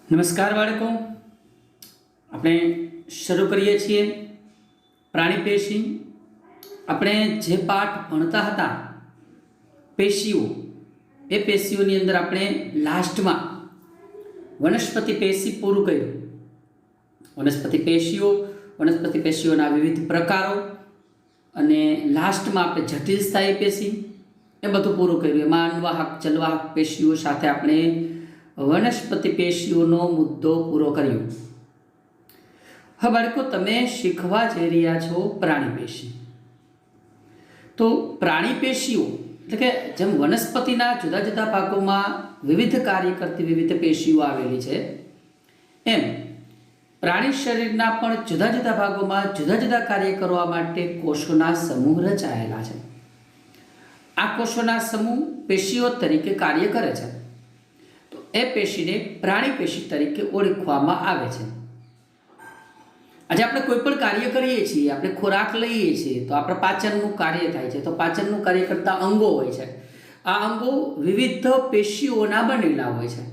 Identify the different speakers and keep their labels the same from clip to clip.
Speaker 1: નમસ્કાર બાળકો, આપણે શરૂ કરીએ છીએ પ્રાણી પેશી. આપણે જે પાઠ ભણતા હતા પેશીઓ, એ પેશીઓની અંદર આપણે લાસ્ટમાં વનસ્પતિ પેશી પૂરું કર્યું. વનસ્પતિ પેશીઓના વિવિધ પ્રકારો અને લાસ્ટમાં આપણે જટિલ સ્થાયી પેશી એ બધું પૂરું કર્યું. એમાં અન્વાહક જલવાહક પેશીઓ સાથે આપણે વનસ્પતિ પેશીઓનો મુદ્દો પૂરો કર્યો. હવે બાળકો, તમે શીખવા જઈ રહ્યા છો પ્રાણી પેશી. તો પ્રાણી પેશીઓ એટલે કે જેમ વનસ્પતિના જુદા જુદા ભાગોમાં વિવિધ કાર્ય કરતી વિવિધ પેશીઓ આવેલી છે, એમ પ્રાણી શરીરના પણ જુદા જુદા ભાગોમાં જુદા જુદા કાર્ય કરવા માટે કોષોના સમૂહ રચાયેલા છે. આ કોષોના સમૂહ પેશીઓ તરીકે કાર્ય કરે છે. એ પેશીને પ્રાણી પેશી તરીકે ઓળખવામાં આવે છે. આજે આપણે કોઈ પણ કાર્ય કરીએ છીએ, આપણે ખોરાક લઈએ છીએ તો આપણે પાચનનું કાર્ય થાય છે. તો પાચનનું કાર્ય કરતા અંગો હોય છે. આ અંગો વિવિધ પેશીઓના બનેલા હોય છે.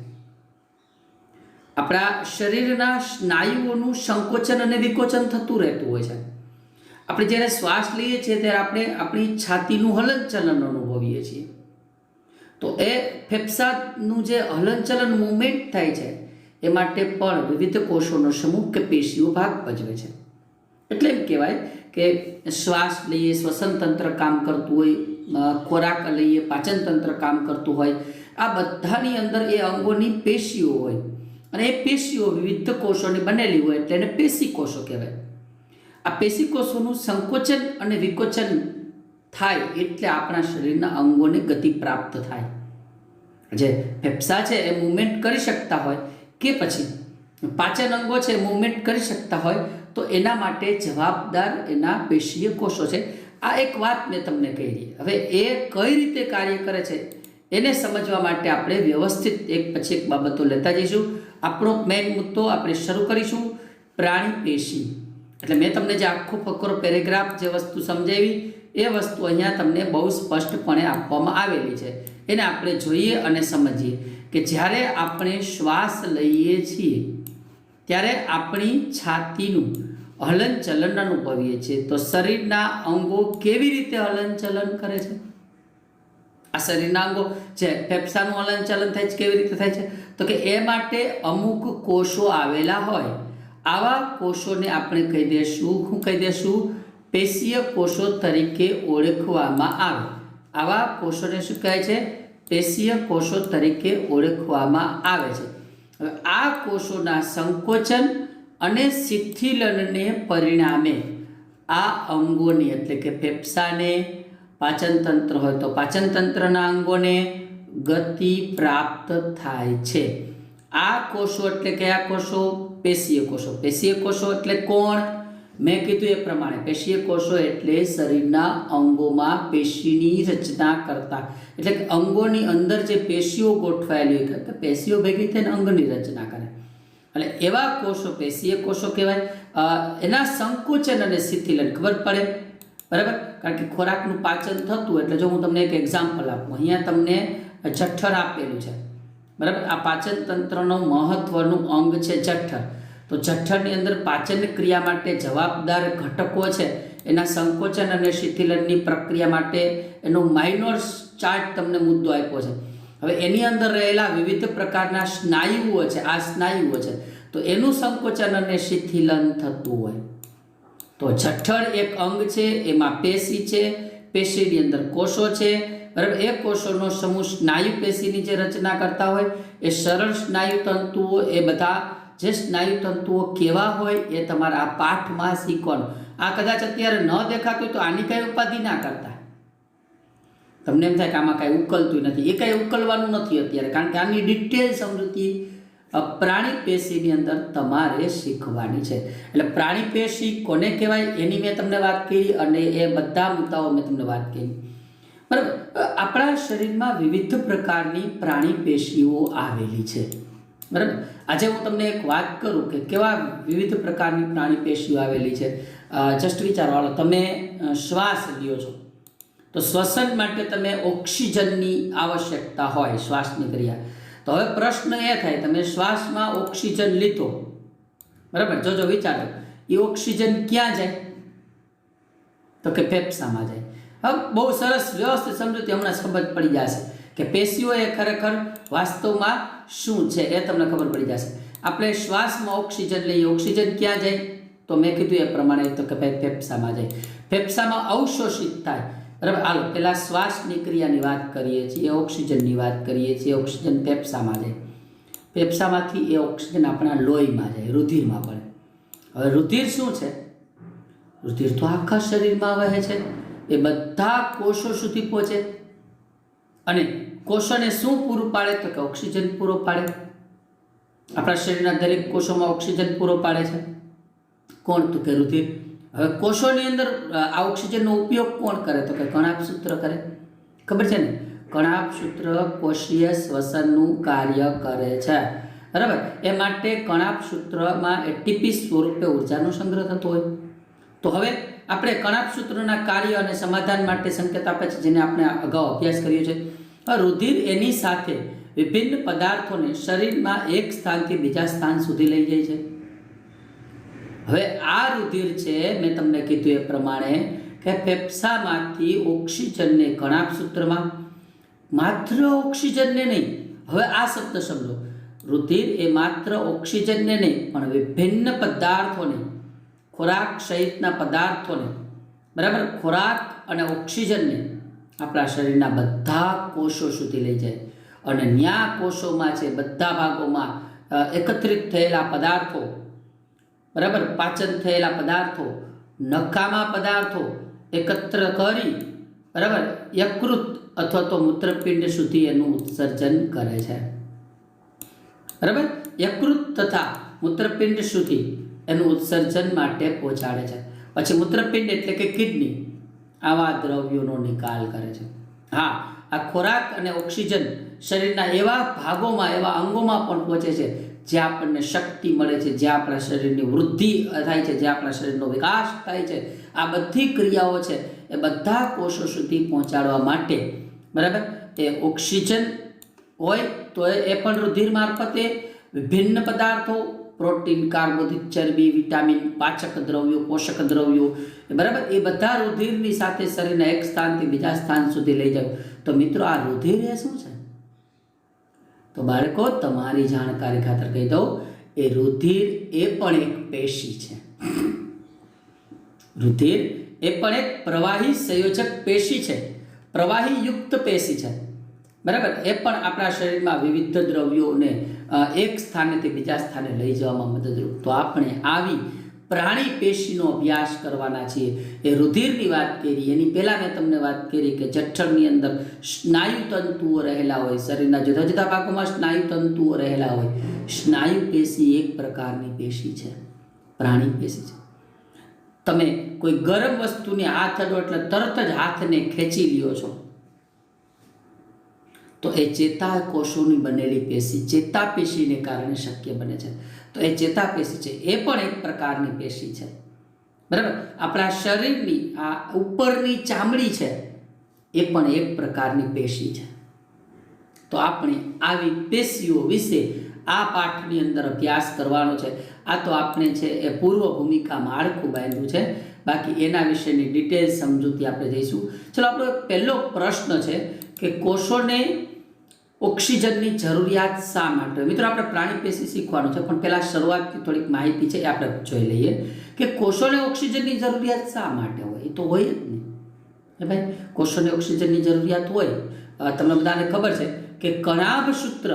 Speaker 1: આપણા શરીરના સ્નાયુઓનું સંકોચન અને વિકોચન થતું રહેતું હોય છે. આપણે જ્યારે શ્વાસ લઈએ છીએ ત્યારે આપણે આપણી છાતીનું હલનચલન અનુભવીએ છીએ. તો એ ફેફસાનું જે હલનચલન મૂવમેન્ટ થાય છે એ માટે પણ વિવિધ કોષોનો સમૂહ કે પેશીઓ ભાગ ભજવે છે. એટલે એમ કહેવાય કે શ્વાસ લઈએ, શ્વસન તંત્ર કામ કરતું હોય, ખોરાક લઈએ, પાચન તંત્ર કામ કરતું હોય, આ બધાની અંદર એ અંગોની પેશીઓ હોય અને એ પેશીઓ વિવિધ કોષોની બનેલી હોય એટલે એને પેશી કોષો કહેવાય. આ પેશી કોષોનું સંકોચન અને વિકોચન થાય એટલે આપણા શરીરના અંગોને ગતિ પ્રાપ્ત થાય. જે ફેફસા છે એ મૂવમેન્ટ કરી શકતા હોય કે પછી પાચન અંગો છે મૂવમેન્ટ કરી શકતા હોય તો એના માટે જવાબદાર એના પેશીય કોષો છે. આ એક વાત મેં તમને કહી. હવે એ કઈ રીતે કાર્ય કરે છે એને સમજવા માટે આપણે વ્યવસ્થિત એક પછી એક બાબતો લેતા જઈશું. આપણો મેઇન મુદ્દો આપણે શરૂ કરીશું પ્રાણી પેશી. એટલે મેં તમને જે આખો ફકરો પેરેગ્રાફ જે વસ્તુ સમજાવી એ વસ્તુ અહીંયા તમને બહુ સ્પષ્ટપણે આપવામાં આવેલી છે. એને આપણે જોઈએ અને સમજીએ કે જ્યારે આપણે શ્વાસ લઈએ છીએ ત્યારે આપણી છાતીનું હલનચલન અનુભવીએ છીએ. તો શરીરના અંગો કેવી રીતે હલનચલન કરે છે? આ શરીરના અંગો જે ફેફસાનું હલનચલન થાય છે કેવી રીતે થાય છે? તો કે એ માટે અમુક કોષો આવેલા હોય. આવા કોષોને આપણે કહી દઈશું પેશીય કોષો તરીકે ઓળખવામાં આવે. આવા કોષોને શું કહે છે? પેશીય કોષો તરીકે ઓળખવામાં આવે છે. હવે આ કોષોના સંકોચન અને શિથિલનને પરિણામે આ અંગોને એટલે કે ફેફસાને, પાચન તંત્ર હોય તો પાચન તંત્રના અંગોને ગતિ પ્રાપ્ત થાય છે. આ કોષો એટલે કયા કોષો? પેશીય કોષો. પેશીય કોષો એટલે કોણ? મેં કીધું એ પ્રમાણે પેશીય કોષો એટલે શરીરના અંગોમાં પેશીની રચના કરતા, એટલે કે અંગોની અંદર જે પેશીઓ ગોઠવાયેલી હોય કે પેશીઓ ભેગી થઈને અંગની રચના કરે એટલે એવા કોષો પેશીય કોષો કહેવાય. એના સંકોચન અને શિથિલન ખબર પડે, બરાબર? કારણ કે ખોરાકનું પાચન થતું એટલે જો હું તમને એક એક્ઝામ્પલ આપું, અહીંયા તમને જઠર આપેલું છે, બરાબર? આ પાચન તંત્રનું મહત્વનું અંગ છે જઠર. તો જઠરની અંદર પાચન ક્રિયા માટે જવાબદાર ઘટકો છે એના સંકોચન અને શિથિલનની પ્રક્રિયા માટે એનો માઇનોર ચાર્ટ તમને મુદ્દો આપ્યો છે. હવે એની અંદર રહેલા વિવિધ પ્રકારના સ્નાયુઓ છે. આ સ્નાયુઓ છે તો એનું સંકોચન અને શિથિલન થતું હોય. તો જઠર એક અંગ છે, એમાં પેશી છે, પેશીની અંદર કોષો છે, બરાબર? એ કોષોનો સમૂહ સ્નાયુ પેશીની જે રચના કરતા હોય એ સરળ સ્નાયુ તંતુઓ, એ બધા જે સ્નાયુ તંતુઓ કેવા હોય એ તમારા આ પાઠમાં શીખવાનું. આ કદાચ અત્યારે ન દેખાતું તો આની કાંઈ ઉપાધિ ના કરતા. તમને એમ થાય કે આમાં કાંઈ ઉકલતું નથી, એ કાંઈ ઉકલવાનું નથી અત્યારે, કારણ કે આની ડિટેલ સમૃદ્ધિ પ્રાણી પેશીની અંદર તમારે શીખવાની છે. એટલે પ્રાણી પેશી કોને કહેવાય એની મેં તમને વાત કરી અને એ બધા મુદ્દાઓ મેં તમને વાત કરી, બરાબર? આપણા શરીરમાં વિવિધ પ્રકારની પ્રાણી પેશીઓ આવેલી છે, બરાબર? આજે હું તમને એક વાત કરું કે કેવા વિવિધ પ્રકારની પ્રાણી પેશીઓ આવેલી છે. જસ્ટ વિચારો, હાલો તમે શ્વાસ લ્યો છો તો શ્વસન માટે તમે ઓક્સિજનની આવશ્યકતા હોય શ્વાસની ક્રિયા. તો હવે પ્રશ્ન એ થાય, તમે શ્વાસમાં ઓક્સિજન લીધો, બરાબર, જો વિચારો, એ ઓક્સિજન ક્યાં જાય? તો કે ફેફસામાં જાય. હવે બહુ સરસ વ્યવસ્થિત સમજૂતી હમણાં સમજ પડી જશે કે પેશીઓ એ ખરેખર વાસ્તવમાં શું છે, એ તમને ખબર પડી જશે. આપણે શ્વાસમાં ઓક્સિજન લઈએ, ઓક્સિજન ક્યાં જાય? તો મેં કીધું એ પ્રમાણે, તો કે ભાઈ ફેફસામાં જાય. ફેફસામાં અવશોષિત થાય, બરાબર. હાલો પહેલાં શ્વાસની ક્રિયાની વાત કરીએ છીએ, ઓક્સિજનની વાત કરીએ છીએ. ઓક્સિજન ફેફસામાં જાય, ફેફસામાંથી એ ઓક્સિજન આપણા લોહીમાં જાય, રુધિરમાં પડે. હવે રુધિર શું છે? રુધિર તો આખા શરીરમાં વહે છે, એ બધા કોષો સુધી પહોંચે, અને કોષોને શું પૂરું પાડે? તો કે ઓક્સિજન પૂરો પાડે. આપણા શરીરના દરેક કોષોમાં ઓક્સિજન પૂરો પાડે છે કોણ? તો કે રુધિર. હવે કોષોની અંદર આ ઓક્સિજનનો ઉપયોગ કોણ કરે? તો કે કણાભસૂત્ર કરે. ખબર છે ને? કણાભસૂત્ર કોષીય શ્વસનનું કાર્ય કરે છે, બરાબર. એ માટે કણાભસૂત્રમાં એટીપી સ્વરૂપે ઉર્જાનો સંગ્રહ થતો હોય. તો હવે આપણે કણાભસૂત્રના કાર્ય અને સમાધાન માટે સંકેત આપે છે, જેને આપણે અગાઉ અભ્યાસ કર્યો છે. રુધિર એની સાથે વિભિન્ન પદાર્થોને શરીરમાં એક સ્થાનથી બીજા સ્થાન સુધી લઈ જાય છે. હવે આ રુધિર છે, મેં તમને કીધું એ પ્રમાણે કે ફેફસામાંથી ઓક્સિજનને કણાભસૂત્રમાં, માત્ર ઓક્સિજનને નહીં, હવે આ શબ્દ સમજો, રુધિર એ માત્ર ઓક્સિજનને નહીં પણ વિભિન્ન પદાર્થોને, ખોરાક સહિતના પદાર્થોને, બરાબર, ખોરાક અને ઓક્સિજનને આપણા શરીરના બધા કોષો સુધી લઈ જાય. અને ન્યા કોષોમાં છે, બધા ભાગોમાં એકત્રિત થયેલા પદાર્થો, બરાબર, પાચન થયેલા પદાર્થો, નકામા પદાર્થો એકત્ર કરી, બરાબર, યકૃત અથવા તો મૂત્રપિંડ સુધી એનું ઉત્સર્જન કરે છે, બરાબર. યકૃત તથા મૂત્રપિંડ સુધી એનું ઉત્સર્જન માટે પહોંચાડે છે. પછી મૂત્રપિંડ એટલે કે કિડની આવા દ્રવ્યોનો નિકાલ કરે છે. હા, આ ખોરાક અને ઓક્સિજન શરીરના એવા ભાગોમાં, એવા અંગોમાં પણ પહોંચે છે જ્યાં આપણને શક્તિ મળે છે, જ્યાં આપણા શરીરની વૃદ્ધિ થાય છે, જ્યાં આપણા શરીરનો વિકાસ થાય છે. આ બધી ક્રિયાઓ છે એ બધા કોષો સુધી પહોંચાડવા માટે, બરાબર, એ ઓક્સિજન હોય તો એ પણ રુધિર મારફતે વિભિન્ન પદાર્થો, પ્રોટીન, કાર્બોદિત, ચરબી, વિટામિન, પાચક દ્રવ્યો, પોષક દ્રવ્યો, બરાબર, એ બધા રુધિરની સાથે શરીરના એક સ્થાનથી બીજા સ્થાન સુધી લઈ જાય. તો મિત્રો, આ રુધિર એ શું છે? તો બાળકો, તમારી જાણકારી ખાતર કહી દઉં, એ રુધિર એ પણ એક પેશી છે. રુધિર એ પણ એક પ્રવાહી સંયોજક પેશી છે, પ્રવાહી યુક્ત પેશી છે, બરાબર. એ પણ આપણા શરીરમાં વિવિધ દ્રવ્યોને એક સ્થાનેથી બીજા સ્થાને લઈ જવામાં મદદરૂપ. તો આપણે આવી પ્રાણી પેશીનો અભ્યાસ કરવાના છીએ. એ રુધિરની વાત કરી, એની પહેલાં મેં તમને વાત કરી કે જઠરની અંદર સ્નાયુ તંતુઓ રહેલા હોય, શરીરના જુદા જુદા ભાગોમાં સ્નાયુ તંતુઓ રહેલા હોય. સ્નાયુ પેશી એક પ્રકારની પેશી છે, પ્રાણી પેશી છે. તમે કોઈ ગરમ વસ્તુને હાથ અડો એટલે તરત જ હાથને ખેંચી લ્યો છો, તો એ ચેતાકોષોની બનેલી પેશી, ચેતાપેશીને કારણે શક્ય બને છે. તો એ ચેતાપેશી છે, એ પણ એક પ્રકારની પેશી છે, બરાબર. આપણા શરીરની આ ઉપરની ચામડી છે, એ પણ એક પ્રકારની પેશી છે. તો આપણે આવી પેશીઓ વિશે આ પાઠની અંદર અભ્યાસ કરવાનો છે. આ તો આપણે છે એ પૂર્વ ભૂમિકા માળખું બાંધ્યું છે, બાકી એના વિશેની ડિટેલ સમજૂતી આપણે જઈશું. ચલો, આપણો પહેલો પ્રશ્ન છે કે કોષોને ઓક્સિજનની જરૂરિયાત શા માટે? મિત્રો, આપણે પ્રાણી પેશી શીખવાનું છે, પણ પહેલાં શરૂઆતથી થોડીક માહિતી છે એ આપણે જોઈ લઈએ કે કોષોને ઓક્સિજનની જરૂરિયાત શા માટે હોય. એ તો હોય જ નહીં એ ભાઈ, કોષોને ઓક્સિજનની જરૂરિયાત હોય. તમને બધાને ખબર છે કે કણાભસૂત્ર,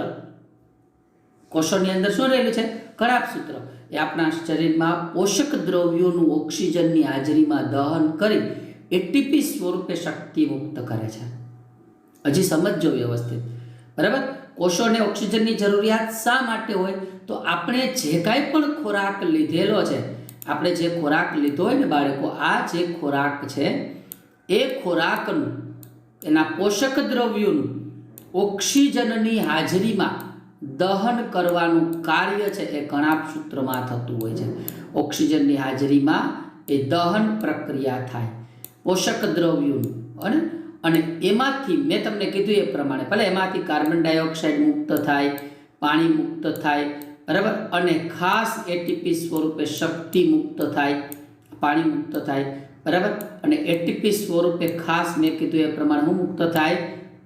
Speaker 1: કોષોની અંદર શું રહેલું છે? કણાભસૂત્ર. એ આપણા શરીરમાં પોષક દ્રવ્યોનું ઓક્સિજનની હાજરીમાં દહન કરી એટીપી સ્વરૂપે શક્તિ મુક્ત કરે છે. હજી સમજો વ્યવસ્થિત, બરાબર. કોષોને ઓક્સિજનની જરૂરિયાત શા માટે હોય? તો આપણે જે કાંઈ પણ ખોરાક લીધેલો છે, આપણે જે ખોરાક લીધો હોય ને બાળકો, આ જે ખોરાક છે એ ખોરાકનું, એના પોષક દ્રવ્યોનું ઓક્સિજનની હાજરીમાં દહન કરવાનું કાર્ય છે એ કણાભસૂત્રમાં થતું હોય છે. ઓક્સિજનની હાજરીમાં એ દહન પ્રક્રિયા થાય પોષક દ્રવ્યોનું, અને એમાંથી મેં તમને કીધું એ પ્રમાણે ભલે એમાંથી કાર્બન ડાયોક્સાઇડ મુક્ત થાય, પાણી મુક્ત થાય, બરાબર, અને ખાસ એટીપી સ્વરૂપે શક્તિ મુક્ત થાય, પાણી મુક્ત થાય, બરાબર, અને એટીપી સ્વરૂપે ખાસ મેં કીધું એ પ્રમાણે શું મુક્ત થાય,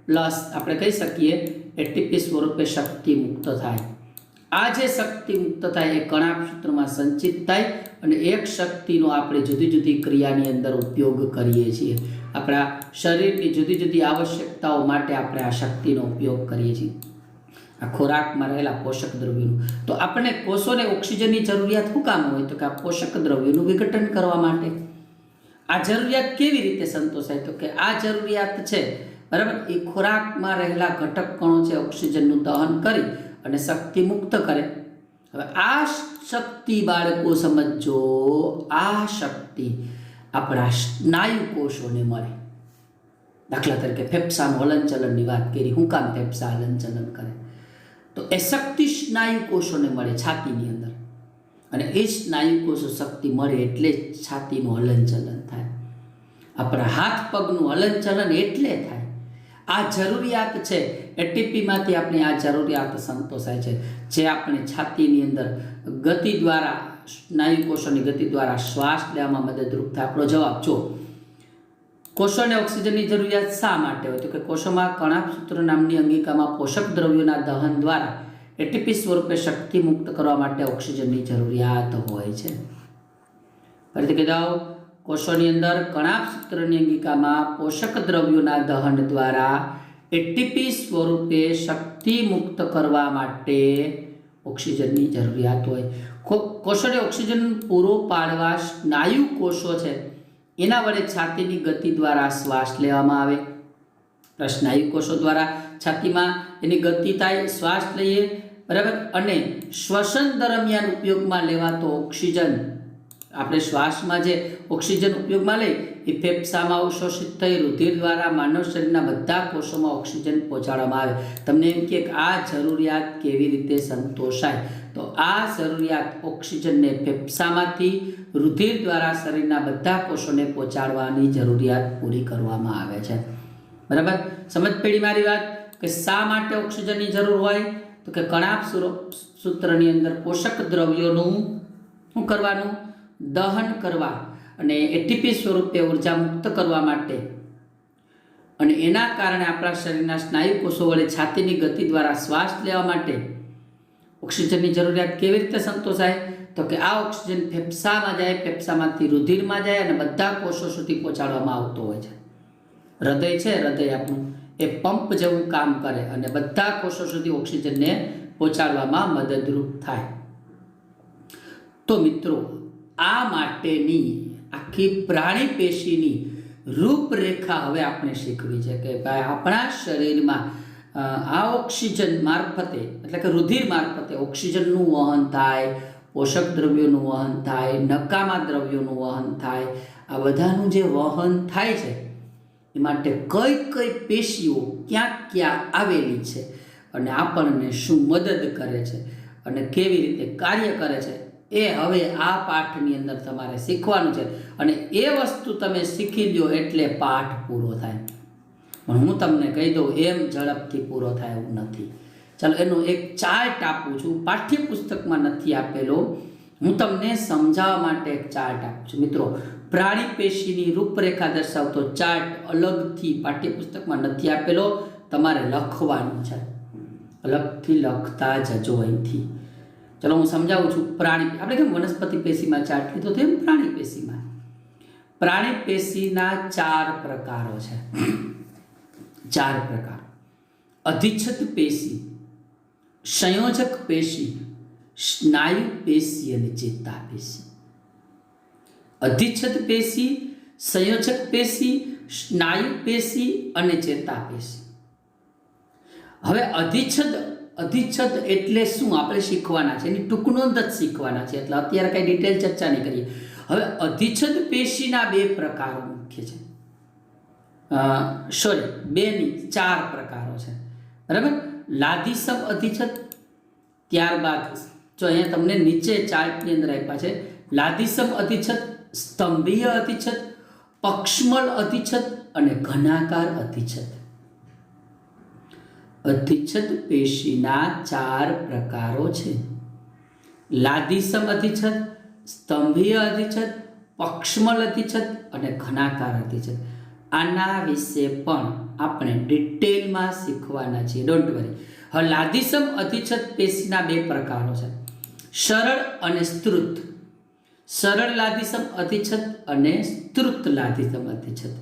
Speaker 1: પ્લસ આપણે કહી શકીએ એટીપી સ્વરૂપે શક્તિ મુક્ત થાય. આ જે શક્તિ મુક્ત થાય એ કણાભ સૂત્રમાં સંચિત થાય અને એક શક્તિનો આપણે જુદી જુદી ક્રિયાની અંદર ઉપયોગ કરીએ છીએ. આપણા શરીરની જુદી જુદી આવશ્યકતાઓ માટે આપણે આ શક્તિનો ઉપયોગ કરીએ છીએ. આ ખોરાકમાં રહેલા પોષક દ્રવ્યોનું. તો આપણને કોષોને ઓક્સિજનની જરૂરિયાત શું કામ હોય? તો કે આ પોષક દ્રવ્યોનું વિઘટન કરવા માટે. આ જરૂરિયાત કેવી રીતે સંતોષાય? તો કે આ જરૂરિયાત છે, બરાબર, એ ખોરાકમાં રહેલા ઘટક કણો છે ઓક્સિજનનું દહન કરી અને શક્તિ મુક્ત કરે. હવે આ શક્તિ બાળકો સમજો, આ શક્તિ આપણા સ્નાયુ કોષોને મળે. દાખલા તરીકે ફેફસાનું હલનચલનની વાત કરી, હું કામ ફેફસા હલનચલન કરે? તો એ શક્તિ સ્નાયુ કોષોને મળે છાતીની અંદર, અને એ સ્નાયુ કોષો શક્તિ મળે એટલે જ છાતીનું હલનચલન થાય. આપણા હાથ પગનું હલનચલન એટલે થાય. આ જરૂરિયાત છે, એટીપીમાંથી આપણી આ જરૂરિયાત સંતોષાય છે, જે આપણે છાતીની અંદર ગતિ દ્વારા, સ્નાયુ કોષોની ગતિ દ્વારા શ્વાસ લેવામાં મદદરૂપ થાય. આપણો જવાબ જો, કોષોને ઓક્સિજનની જરૂરિયાત શા માટે હોય? તો કે કોષોમાં કણાભ સૂત્ર નામની અંગિકામાં પોષક દ્રવ્યોના દહન દ્વારા એટીપી સ્વરૂપે શક્તિ મુક્ત કરવા માટે ઓક્સિજનની જરૂરિયાત હોય છે. ફરીથી કહી દઉં, કોષોની અંદર કણાભ સૂત્રની અંગિકામાં પોષક દ્રવ્યોના દહન દ્વારા એટીપી સ્વરૂપે શક્તિ મુક્ત કરવા માટે ઓક્સિજનની જરૂરિયાત હોય. કોષોને ઓક્સિજન પૂરો પાડવા સ્નાયુ કોષો છે એના વડે છાતીની ગતિ દ્વારા શ્વાસ લેવામાં આવે. સ્નાયુ કોષો દ્વારા છાતીમાં એની ગતિ થાય, શ્વાસ લઈએ, બરાબર, અને શ્વસન દરમિયાન ઉપયોગમાં લેવાતો ઓક્સિજન, આપણે શ્વાસમાં જે ઓક્સિજન ઉપયોગમાં લઈએ એ ફેફસામાં અવશોષિત થઈ રુધિર દ્વારા માનવ શરીરના બધા કોષોમાં ઓક્સિજન પહોંચાડવામાં આવે. તમને એમ કે આ જરૂરિયાત કેવી રીતે સંતોષાય? તો આ જરૂરિયાત ઓક્સિજનને ફેફસામાંથી રુધિર દ્વારા શરીરના બધા કોષોને પહોંચાડવાની જરૂરિયાત પૂરી કરવામાં આવે છે. બરાબર, સમજ પડી મારી વાત? કે શા માટે ઓક્સિજનની જરૂર હોય? તો કે કણાભ સૂત્રની અંદર પોષક દ્રવ્યોનું શું કરવાનું? દહન કરવા અને એટીપી સ્વરૂપે ઉર્જા મુક્ત કરવા માટે, અને એના કારણે આપણા શરીરના સ્નાયુ કોષો વડે છાતીની ગતિ દ્વારા શ્વાસ લેવા માટે ઓક્સિજનની જરૂરિયાત કેવી રીતે સંતોષાય? તો કે આ ઓક્સિજન ફેફસામાં જાય, ફેફસામાંથી રુધિરમાં જાય અને બધા કોષો સુધી પહોંચાડવામાં આવતો હોય છે. હૃદય છે, હૃદય આપણું એ પંપ જેવું કામ કરે અને બધા કોષો સુધી ઓક્સિજનને પહોંચાડવામાં મદદરૂપ થાય. તો મિત્રો, આ માટેની આખી પ્રાણી પેશીની રૂપરેખા હવે આપણે શીખવી છે કે ભાઈ આપણા શરીરમાં આ ઓક્સિજન મારફતે, એટલે કે રુધિર મારફતે ઓક્સિજનનું વહન થાય, પોષક દ્રવ્યોનું વહન થાય, નકામા દ્રવ્યોનું વહન થાય. આ બધાનું જે વહન થાય છે એ માટે કઈ કઈ પેશીઓ ક્યાં ક્યાં આવેલી છે અને આપણને શું મદદ કરે છે અને કેવી રીતે કાર્ય કરે છે, એ હવે આ પાઠની અંદર તમારે શીખવાનું છે. અને એ વસ્તુ તમે શીખી લો એટલે પાઠ પૂરો થાય. પણ હું તમને કહી દઉં, એમ ઝડપથી પૂરો થાય એવું નથી. ચાલો એનો એક ચાર્ટ આપું છું, પાઠ્યપુસ્તકમાં નથી આપેલો, હું તમને સમજાવવા માટે એક ચાર્ટ આપું છું. મિત્રો, પ્રાણી પેશીની રૂપરેખા દર્શાવતો ચાર્ટ અલગથી પાઠ્યપુસ્તકમાં નથી આપેલો, તમારે લખવાનું છે. અલગથી લખતા જજો અહીંથી. ચલો હું સમજાવું છું. પ્રાણી, આપણે કેમ વનસ્પતિ પેશીમાં ચાર્ટ લીધો તેમ પ્રાણી પેશીમાં. પ્રાણી પેશીના 4 પ્રકારો છે. 4 પ્રકાર: અધિચ્છદ પેશી, સંયોજક પેશી, સ્નાયુ પેશી અને ચેતા પેશી. અધિચ્છદ પેશી, સંયોજક પેશી, સ્નાયુ પેશી અને ચેતા પેશી. હવે અધિચ્છદ એટલે શું આપણે શીખવાના છે, એની ટૂંકનોંધ જ શીખવાના છે, એટલે અત્યારે કઈ ડિટેલ ચર્ચા નહીં કરીએ. હવે અધિચ્છદ પેશીના 2 પ્રકારો મુખ્ય છે. 4 પ્રકારો છે, બરાબર. લાધીસમ અધિચ્છદ, ત્યારબાદ જો અહીંયા તમને નીચે ચાર્ટની અંદર આપ્યા છે લાધીસમ અધિચ્છદ, સ્તંભીય અધિચ્છદ, પક્ષમલ અધિચ્છદ અને ઘનાકાર અધિચ્છદ. અધિચ્છદ પેશીના 4 પ્રકારો છે: લાદીસમ અધિચ્છદ, સ્તંભીય અધિચ્છદ, પક્ષમલ અધિચ્છદ અને ઘનાકાર અધિચ્છદ. આના વિશે પણ આપણે ડિટેલમાં શીખવાના છીએ, ડોન્ટ વરી. હવે લાદીસમ અધિચ્છદ પેશીના 2 પ્રકારો છે: સરળ અને સ્ત્રુત. સરળ લાદીસમ અધિચ્છદ અને સ્ત્રુત લાદીસમ અધિચ્છદ.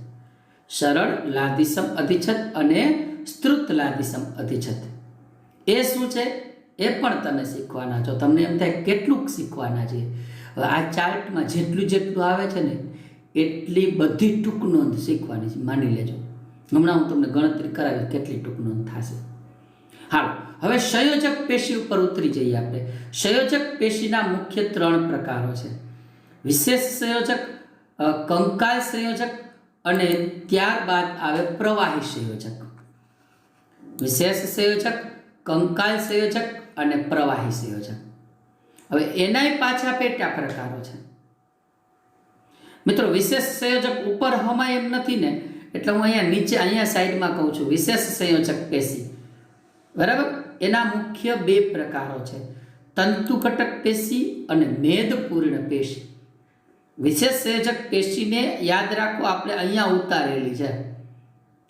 Speaker 1: સરળ લાદીસમ અધિચ્છદ અને સ્ત્રુત લાદીસમ અધિચ્છદ. એ શું છે એ પણ તમે શીખવાના છો. તમને એમ થાય કેટલુંક શીખવાના છે. હવે આ ચાર્ટમાં જેટલું આવે છે ને એટલી બધી ટૂંક નોંધ શીખવાની છે, માની લેજો. હમણાં હું તમને ગણતરી કરાવીશ કેટલી ટૂંક નોંધ થશે. હાલો, હવે સંયોજક પેશી ઉપર ઉતરી જઈએ આપણે. સંયોજક પેશીના મુખ્ય 3 પ્રકારો છે: વિશેષ સંયોજક, કંકાલ સંયોજક અને ત્યારબાદ આવે પ્રવાહી સંયોજક. વિશેષ સંયોજક, કંકાલ સંયોજક અને પ્રવાહી સંયોજક. હવે એનાય પાછા પેટા પ્રકારો છે. મિત્રો, વિશેષ સંયોજક ઉપર હમાય એમ નથી ને, એટલે હું અહીંયા સાઈડમાં કહું છું વિશેષ સંયોજક પેશી. બરાબર? એના મુખ્ય 2 પ્રકારો છે: તંતુ ઘટક પેશી અને મેદપૂર્ણ પેશી. વિશેષ સંયોજક પેશીને યાદ રાખો, આપણે અહીંયા ઉતારેલી છે,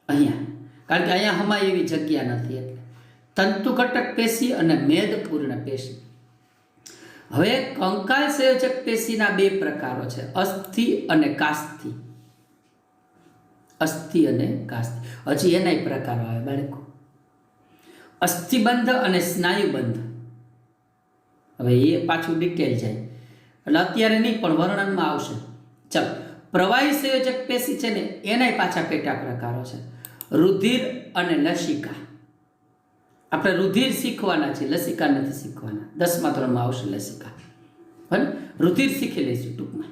Speaker 1: અહીંયા, કારણ કે અહીંયા હમાય એવી જગ્યા નથી. એટલે તંતુ ઘટક પેશી અને મેદપૂર્ણ પેશી. હવે કંકાલ સંયોજક પેશીના 2 પ્રકારો છે: અસ્થિ અને કાસ્થિ. અસ્થિ અને કાસ્થિ. હજી એનાય પ્રકારો આવે બાળકો: અસ્થિબંધ અને સ્નાયુબંધ. હવે એ પાછું ડિટેલ જાય, એટલે અત્યારે નહીં પણ વર્ણનમાં આવશે. ચાલો, પ્રવાહી સંયોજક પેશી છે ને એનાય પાછા પેટા પ્રકારો છે: રુધિર અને લસિકા. આપણે રુધિર શીખવાના છે, લસિકા નથી શીખવાના. 10મા ધોરણમાં આવશે લસિકા. બરાબર? રુધિર શીખી લઈશું ટૂંકમાં.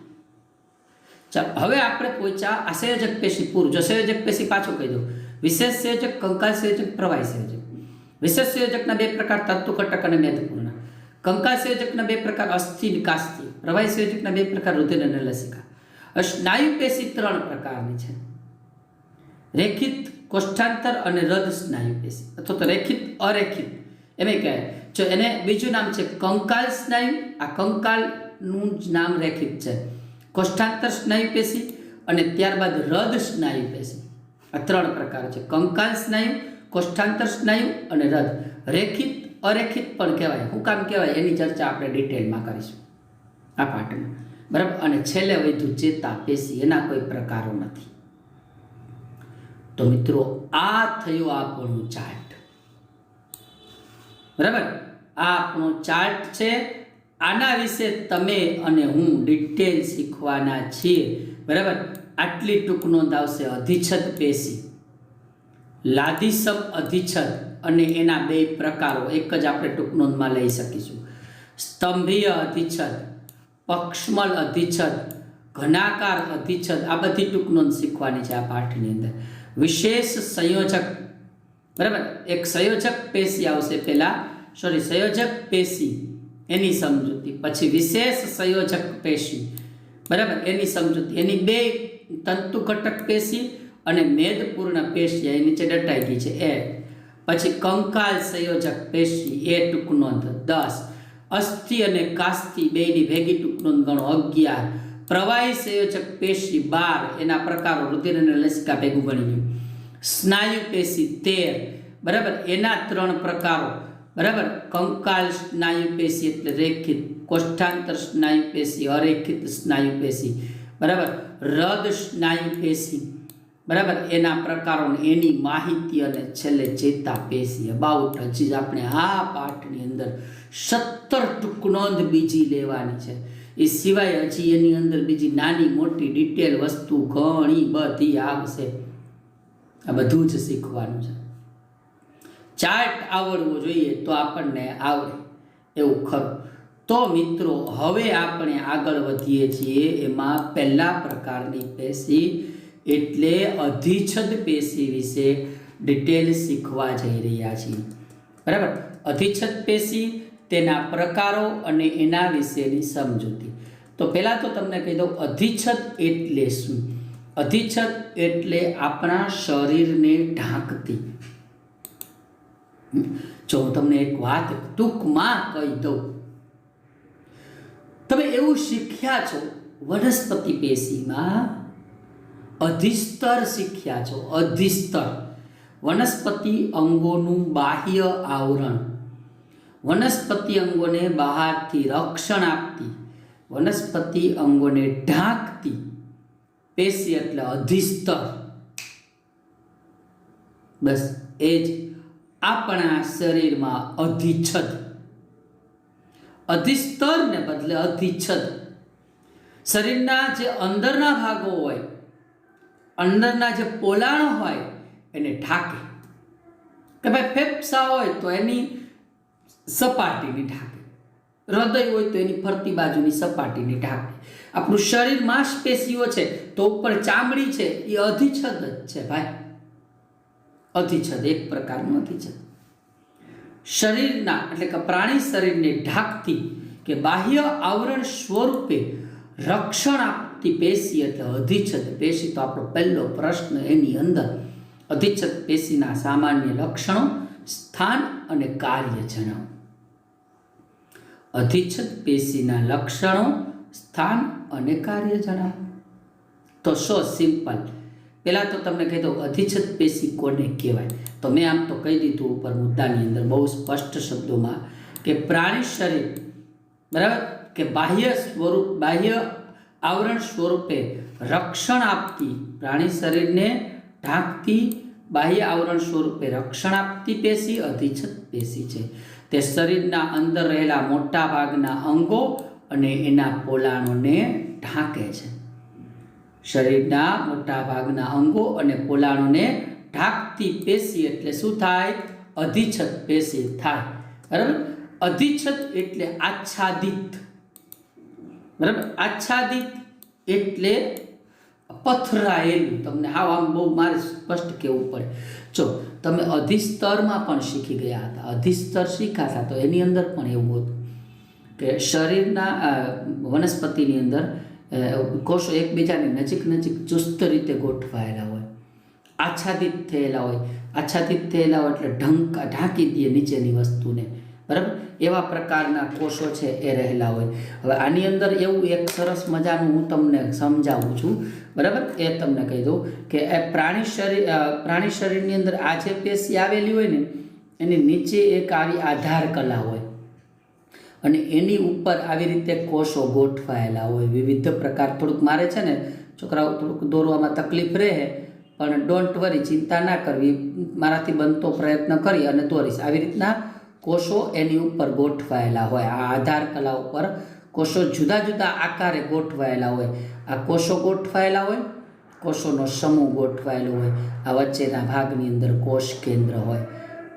Speaker 1: ચાલો, હવે આપણે પહોંચ્યા આ સંયોજક પેશી પૂરું. જો સંયોજક પેશી પાછું કહી દઉં: વિશેષ સંયોજક, કંકાલ સંયોજક, પ્રવાહી સંયોજક. વિશેષ સંયોજકના 2 પ્રકાર: તંતુ ઘટક અને મેદપૂર્ણ. કંકાલ સંયોજકના 2 પ્રકાર: અસ્થિ અને કાસ્થિ. પ્રવાહી સંયોજકના 2 પ્રકાર: રુધિર અને લસિકા. સ્નાયુ પેશી 3 પ્રકારની છે: રેખિત, કોષ્ઠાંતર અને રદ સ્નાયુ પેશી, અથવા તો રેખિત, અરેખિત એમ કહેવાય. જો એને બીજું નામ છે કંકાલ સ્નાયુ. આ કંકાલનું જ નામ રેખિત છે. કોષ્ઠાંતર સ્નાયુ પેશી અને ત્યારબાદ રદ સ્નાયુ પેશી. આ 3 પ્રકાર છે: કંકાલ સ્નાયુ, કોષ્ઠાંતર સ્નાયુ અને રદ. રેખિત, અરેખિત પણ કહેવાય. શું કામ કહેવાય એની ચર્ચા આપણે ડિટેલમાં કરીશું આ પાઠમાં. બરાબર? અને છેલ્લે વધુ ચેતા પેશી. એના કોઈ પ્રકારો નથી. તો મિત્રો, આ થયું આપણું ચાર્ટ. બરાબર? આ આપણો ચાર્ટ છે. આના વિશે તમે અને હું ડિટેલ શીખવાના છીએ. બરાબર? આટલી ટૂંક નોંધ આવશે: અધિચ્છદ પેશી, લાદીસમ અધિચ્છદ અને એના 2 પ્રકારો એક જ આપણે ટૂંક નોંધમાં લઈ શકીશું: સ્તંભીય અધિચ્છદ, પક્ષમલ અધિચ્છદ, ઘનાકાર અધિચ્છદ. આ બધી ટૂંક નોંધ શીખવાની છે આ પાઠની અંદર. વિશેષ સંયોજક. બરાબર? એક સંયોજક પેશી આવશે પહેલાં, સંયોજક પેશી એની સમજૂતી, પછી વિશેષ સંયોજક પેશી. બરાબર? એની સમજૂતી. એની 2 તંતુ ઘટક પેશી અને મેદપૂર્ણ પેશી એની નીચે દટાઈ ગઈ છે એ. પછી કંકાલ સંયોજક પેશી એ ટૂંક નોંધ 10. અસ્થિ અને કાસ્થિ બેયની ભેગી ટૂંક નોંધ ગણો 11. પ્રવાહી સંયોજક પેશી 12. એના પ્રકારો રુધિર અને લસિકા ભેગું ગણી ગયું. સ્નાયુ પેશી 13. બરાબર? એના 3 પ્રકારો. બરાબર? કંકાલ સ્નાયુ પેશી એટલે રેખિત, કોષ્ઠાંતર સ્નાયુ પેશી, અરેખિત સ્નાયુ પેશી. બરાબર? રદ સ્નાયુ પેશી. બરાબર? એના પ્રકારો, એની માહિતી અને છેલ્લે ચેતા પેશી. અબાઉટ હજી આપણે આ પાઠની અંદર 17 ટૂંક નોંધ બીજી લેવાની છે. એ સિવાય હજી એની અંદર બીજી નાની મોટી ડિટેલ વસ્તુ ઘણી બધી આવશે. આ બધું જ શીખવાનું છે. ચાર્ટ આવડવો જોઈએ તો આપણને આવડે એવું ખરું. તો મિત્રો, હવે આપણે આગળ વધીએ છીએ. એમાં પહેલા પ્રકારની પેશી એટલે અધિચ્છદ પેશી વિશે ડિટેલ શીખવા જઈ રહ્યા છીએ. બરાબર? અધિચ્છદ પેશી, તેના પ્રકારો અને એના વિશેની સમજૂતી. તો પહેલાં તો તમને કહી દઉં અધિચ્છદ એટલે શું. અધિચ્છદ એટલે આપણા શરીરને ઢાંકતી. જો હું તમને એક વાત ટૂંકમાં કહી દઉં, તમે એવું શીખ્યા છો વનસ્પતિ પેશીમાં અધિસ્તર શીખ્યા છો. અધિસ્તર વનસ્પતિ અંગોનું બાહ્ય આવરણ, વનસ્પતિ અંગોને બહારથી રક્ષણ આપતી, વનસ્પતિ અંગોને ઢાંકતી પેશી એટલે અધિસ્તર. બસ એ જ આપણા શરીરમાં અધિચ્છદ. અધિસ્તરને બદલે અધિચ્છદ. શરીરના જે અંદરના ભાગો હોય, અંદરના જે પોલાણો હોય એને ઢાંકે. કે ભાઈ ફેફસા હોય તો એની સપાટીને ઢાંકે, હૃદય હોય તો એની ફરતી બાજુની સપાટીને ઢાંકે. આપણું શરીર માંસપેશીઓ છે તો ઉપર ચામડી છે, એ અધિચ્છદ જ છે ભાઈ. અધિચ્છદ એક પ્રકારનું અધિચ્છદ. શરીરના એટલે કે પ્રાણી શરીરને ઢાંકતી કે બાહ્ય આવરણ સ્વરૂપે રક્ષણ આપતી પેશી એટલે અધિચ્છદ પેશી. તો આપણો પહેલો પ્રશ્ન એની અંદર અધિચ્છદ પેશીના સામાન્ય લક્ષણો, સ્થાન અને કાર્ય જણાવો. અધિચ્છદ પેશીના લક્ષણો, સ્થાન અને કાર્ય જણાવો. તો સો સિમ્પલ. પહેલાં તો તમને કહી દઉં અધિચ્છદ પેશી કોને કહેવાય. તો મેં આમ તો કહી દીધું ઉપર મુદ્દાની અંદર બહુ સ્પષ્ટ શબ્દોમાં કે પ્રાણી શરીર, બરાબર, કે બાહ્ય આવરણ સ્વરૂપે રક્ષણ આપતી, પ્રાણી શરીરને ઢાંકતી, બાહ્ય આવરણ સ્વરૂપે રક્ષણ આપતી પેશી અધિચ્છદ પેશી છે. તે શરીરના અંદર રહેલા મોટા ભાગના અંગો અને એના પોલાણોને ઢાંકે છે. શરીરના મોટા ભાગના અંગો અને પોલાણોને ઢાંકતી પેશી એટલે શું થાય? અધિચ્છદ પેશી થાય. બરાબર. અધિચ્છદ એટલે આચ્છાદિત. બરાબર. આચ્છાદિત એટલે પથરાયેલું. તમને હા આમ બહુ મારે સ્પષ્ટ કહેવું પડે. જો તમે અધિસ્તરમાં પણ શીખી ગયા હતા, અધિસ્તર શીખ્યા હતા, તો એની અંદર પણ એવું હતું કે શરીરના વનસ્પતિની અંદર કોષો એકબીજાની નજીક નજીક ચુસ્ત રીતે ગોઠવાયેલા હોય, આચ્છાદિત થયેલા હોય. આચ્છાદિત થયેલા હોય એટલે ઢાંકી દે નીચેની વસ્તુને. બરાબર. એવા પ્રકારના કોષો છે એ રહેલા હોય. હવે આની અંદર એવું એક સરસ મજાનું હું તમને સમજાવું છું. બરાબર. એ તમને કહી દઉં કે એ પ્રાણી શરીરની અંદર આ જે પેશી આવેલી હોય ને એની નીચે એક આવી આધાર કલા હોય અને એની ઉપર આવી રીતે કોષો ગોઠવાયેલા હોય વિવિધ પ્રકાર. થોડુંક મારે છે ને છોકરાઓ થોડુંક દોરવામાં તકલીફ રહે, પણ ડોન્ટ વરી, ચિંતા ના કરવી, મારાથી બનતો પ્રયત્ન કરી અને દોરીશ. આવી રીતના કોષો એની ઉપર ગોઠવાયેલા હોય. આ આધાર કલા ઉપર કોષો જુદા જુદા આકારે ગોઠવાયેલા હોય. આ કોષો ગોઠવાયેલા હોય, કોષોનો સમૂહ ગોઠવાયેલો હોય. આ વચ્ચેના ભાગની અંદર કોષ કેન્દ્ર હોય.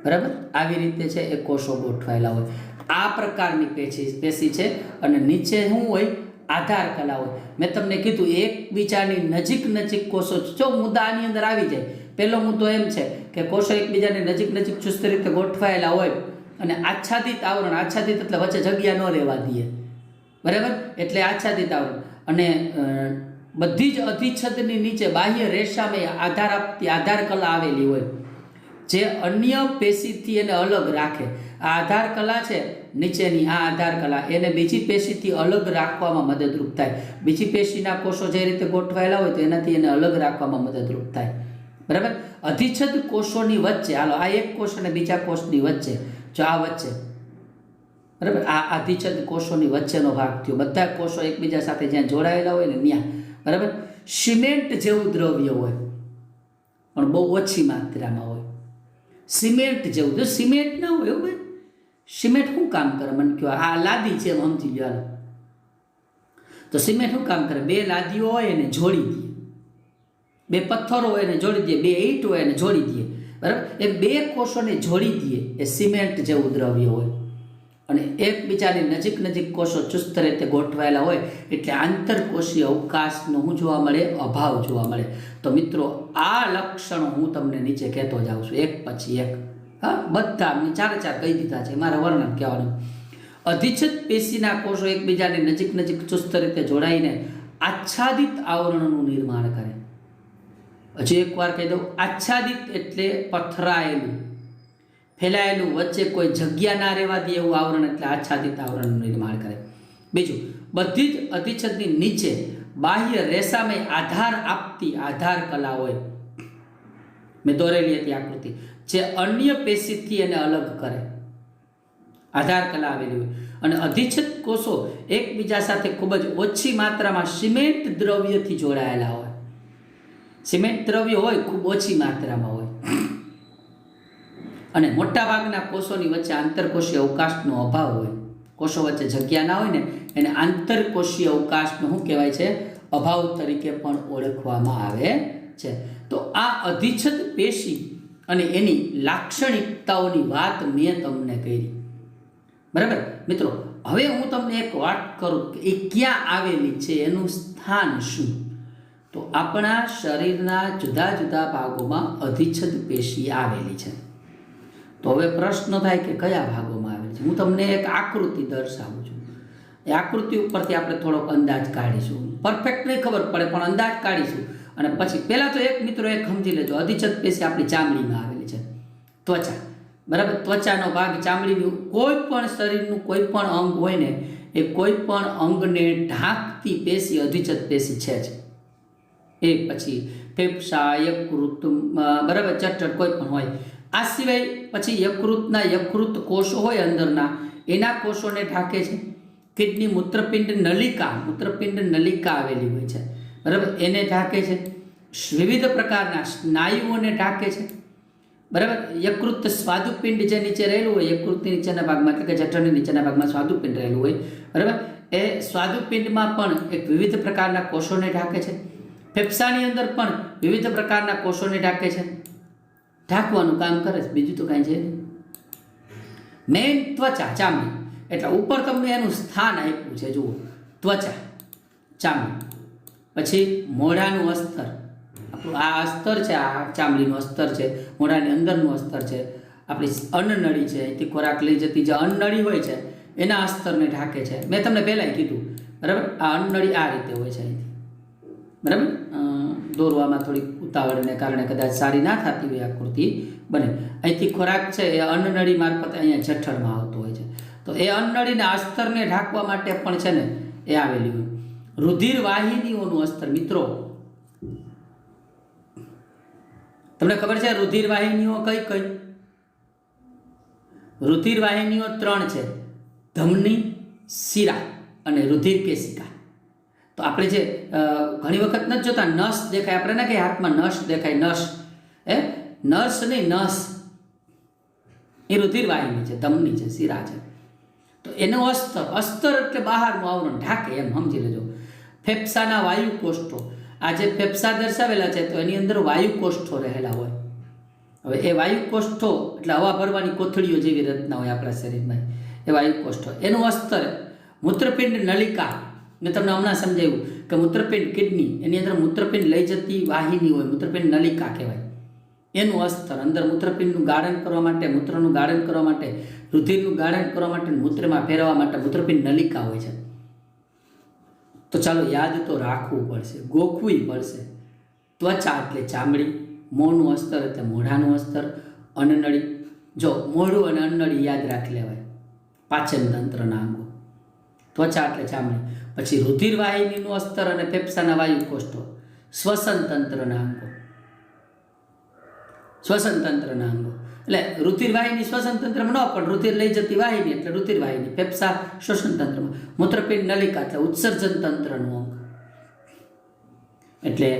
Speaker 1: બરાબર. આવી રીતે છે એ કોષો ગોઠવાયેલા હોય. આ પ્રકારની પેશી છે. અને નીચે શું હોય? આધાર કલા હોય. મેં તમને કીધું એકબીજાની નજીક નજીક કોષો. જો મુદ્દા આની અંદર આવી જાય, પહેલો મુદ્દો એમ છે કે કોષો એકબીજાની નજીક નજીક ચુસ્ત રીતે ગોઠવાયેલા હોય અને આચ્છાદિત આવરણ. આચ્છાદિત એટલે વચ્ચે જગ્યા ન રહેવા દઈએ. બરાબર. એટલે આચ્છાદિત આવરણ. અને બધી જ અધિચ્છદની નીચે બાહ્ય રેશામાં આધાર આપતી આધાર કલા આવેલી હોય જે અન્ય પેશીથી એને અલગ રાખે. આ આધાર કલા છે નીચેની, આ આધાર કલા એને બીજી પેશીથી અલગ રાખવામાં મદદરૂપ થાય. બીજી પેશીના કોષો જે રીતે ગોઠવાયેલા હોય તો એનાથી એને અલગ રાખવામાં મદદરૂપ થાય. બરાબર. અધિચ્છદ કોષોની વચ્ચે, હાલો આ એક કોષ અને બીજા કોષની વચ્ચે, જો આ વચ્ચે, બરાબર, આ અધિચ્છદ કોષોની વચ્ચેનો ભાગ થયો. બધા કોષો એકબીજા સાથે જ્યાં જોડાયેલા હોય ને ત્યાં, બરાબર, સિમેન્ટ જેવું દ્રવ્ય હોય પણ બહુ ઓછી માત્રામાં હોય. સિમેન્ટ જેવું. જો સિમેન્ટ ના હોય એવું ભાઈ, સિમેન્ટ શું કામ કરે મને કહો? આ લાદી છે એમ સમજી લો. તો સિમેન્ટ શું કામ કરે? બે લાદીઓ હોય એને જોડી દે, બે પથ્થરો હોય એને જોડી દે, બે ઈંટ હોય એને જોડી દે. બરાબર. એ બે કોષોને જોડી દે એ સિમેન્ટ જેવું દ્રવ્ય હોય. અને એકબીજાની નજીક નજીક કોષો ચુસ્ત રીતે ગોઠવાયેલા હોય એટલે આંતરકોષીય અવકાશનો શું જોવા મળે? અભાવ જોવા મળે. તો મિત્રો આ લક્ષણો હું તમને નીચે કહેતો જાઉં છું એક પછી એક. હા, બધા મેં ચારે ચાર કહી દીધા છે, મારા વર્ણન કહેવાનું. અધિચ્છદ પેશીના કોષો એકબીજાની નજીક નજીક ચુસ્ત રીતે જોડાઈને આચ્છાદિત આવરણનું નિર્માણ કરે. હજી એકવાર કહી દઉં, આચ્છાદિત એટલે પથરાયેલું, ફેલાયેલું, વચ્ચે કોઈ જગ્યા ના રહેવા દે એવું આવરણ એટલે આચ્છાદિત આવરણનું નિર્માણ કરે. બીજું, બધી જ અધિચ્છદની નીચે બાહ્ય રેસામય આધાર આપતી આધાર કલા હોય, મેં દોરેલી હતી આકૃતિ, જે અન્ય પેશીથી એને અલગ કરે, આધાર કલા આવેલી હોય. અને અધિચ્છદ કોષો એકબીજા સાથે ખૂબ જ ઓછી માત્રામાં સિમેન્ટ દ્રવ્યથી જોડાયેલા હોય. સિમેન્ટ દ્રવ્ય હોય ખૂબ ઓછી માત્રામાં હોય. અને મોટાભાગના કોષોની વચ્ચે આંતરકોષીય અવકાશનો અભાવ હોય. કોષો વચ્ચે જગ્યા ના હોય ને એને આંતરકોષીય અવકાશનો શું કહેવાય છે? અભાવ તરીકે પણ ઓળખવામાં આવે છે. તો આ અધિચ્છદ પેશી અને એની લાક્ષણિકતાઓની વાત મેં તમને કરી. બરાબર મિત્રો, હવે હું તમને એક વાત કરું કે એ ક્યાં આવેલી છે, એનું સ્થાન શું? તો આપણા શરીરના જુદા જુદા ભાગોમાં અધિચ્છદ પેશી આવેલી છે. તો હવે પ્રશ્ન થાય કે કયા ભાગોમાં આવેલી છે? હું તમને એક આકૃતિ દર્શાવું છું. એ આકૃતિ ઉપરથી આપણે થોડોક અંદાજ કાઢીશું. પરફેક્ટ નહીં ખબર પડે પણ અંદાજ કાઢીશું. અને પછી પહેલાં તો એક મિત્રો એક સમજી લેજો, અધિચ્છદ પેશી આપણી ચામડીમાં આવેલી છે, ત્વચા. બરાબર, ત્વચાનો ભાગ ચામડીનું કોઈ પણ શરીરનું કોઈ પણ અંગ હોય ને એ કોઈ પણ અંગને ઢાંકતી પેશી અધિચ્છદ પેશી છે જ. એ પછી ફેફસા, યકૃત, બરાબર, જઠર કોઈ પણ હોય. આ સિવાય પછી યકૃત કોષો હોય અંદરના, એના કોષોને ઢાંકે છે. કિડની, મૂત્રપિંડ નલિકા આવેલી હોય છે, બરાબર, એને ઢાંકે છે. વિવિધ પ્રકારના સ્નાયુઓને ઢાંકે છે, બરાબર. યકૃત સ્વાદુપિંડ જે નીચે રહેલું હોય, યકૃતની નીચેના ભાગમાં એટલે કે જઠરની નીચેના ભાગમાં સ્વાદુપિંડ રહેલું હોય, બરાબર, એ સ્વાદુપિંડમાં પણ એક વિવિધ પ્રકારના કોષોને ઢાંકે છે. ફેફસાની અંદર પણ વિવિધ પ્રકારના કોષોને ઢાંકે છે. ઢાંકવાનું કામ કરે છે, બીજું તો કાંઈ છે નહીં. મેઇન ત્વચા, ચામડી, એટલે ઉપર તમને એનું સ્થાન આપ્યું છે. જુઓ, ત્વચા, ચામડી, પછી મોઢાનું અસ્તર, આપણું આ અસ્તર છે, આ ચામડીનું અસ્તર છે, મોઢાની અંદરનું અસ્તર છે, આપણી અન્નનળી છે, અહીંથી ખોરાક લઈ જતી જે અન્નનળી હોય છે એના અસ્તરને ઢાંકે છે. મેં તમને પહેલાંય કીધું, બરાબર, આ અન્નનળી આ રીતે હોય છે અહીંથી, બરાબર. દોરવામાં થોડીક ઉતાવળને કારણે કદાચ સારી ના થતી હોય આકૃતિ બને. અહીંથી ખોરાક છે એ અન્નનળી મારફત અહીંયા જઠરમાં આવતો હોય છે. તો એ અન્નનળીના અસ્તરને ઢાંકવા માટે પણ છે ને એ આવેલી હોય. રુધિર વાહિનીઓનું અસ્તર, મિત્રો તમને ખબર છે રુધિર વાહિનીઓ કઈ કઈ? રુધિર વાહિનીઓ 3 છે: ધમની, શિરા અને રુધિર કેશિકા. તો આપણે જે ઘણી વખત નથી જોતા, નસ દેખાય, આપણે ના કે હાથમાં નસ દેખાય, નસ નહીં, નસ એ રુધિર વાહિની છે, ધમની છે, શિરા છે. તો એનું અસ્તર એટલે બહારનું આવરણ ઢાંકે, એમ સમજી લેજો. ફેફસાના વાયુ કોષ્ઠો, આ જે ફેફસા દર્શાવેલા છે તો એની અંદર વાયુ કોષ્ઠો રહેલા હોય. હવે એ વાયુ કોષ્ઠો એટલે હવા ભરવાની કોથળીઓ જેવી રચના હોય આપણા શરીરમાં, એ વાયુ કોષ્ઠો. એનું અસ્તર મૂત્રપિંડ નલિકા, મેં તમને હમણાં સમજાવ્યું કે મૂત્રપિંડ, કિડની, એની અંદર મૂત્રપિંડ લઈ જતી વાહિની હોય, મૂત્રપિંડ નલિકા કહેવાય. એનું અસ્તર અંદર મૂત્રપિંડનું ગાળણ કરવા માટે, મૂત્રનું ગાળણ કરવા માટે, રુધિરનું ગાળણ કરવા માટે, મૂત્રમાં ફેરવવા માટે મૂત્રપિંડ નલિકા હોય છે. તો ચાલો યાદ તો રાખવું પડશે, ગોખવું પડશે. ત્વચા એટલે ચામડી, મોંનું અસ્તર એટલે મોઢાનું અસ્તર, અન્નનળી, જો મોઢું અને અન્નનળી યાદ રાખી લેવાય, પાચન તંત્રના અંગો. ત્વચા એટલે ચામડી, પછી રુધિર વાહિનીનું અસ્તર અને ફેફસાના વાયુ કોષ્ઠો, શ્વસન તંત્રના અંગો. શ્વસન તંત્રના અંગો એટલે રુધિર વાહિની શ્વસન તંત્રમાં ન પણ રુધિર લઈ જતી વાહિની એટલે રુધિર વાહિની, ફેફસા શ્વસન તંત્રમાં, મૂત્રપિંડ નલિકા એટલે ઉત્સર્જન તંત્રનું અંગ. એટલે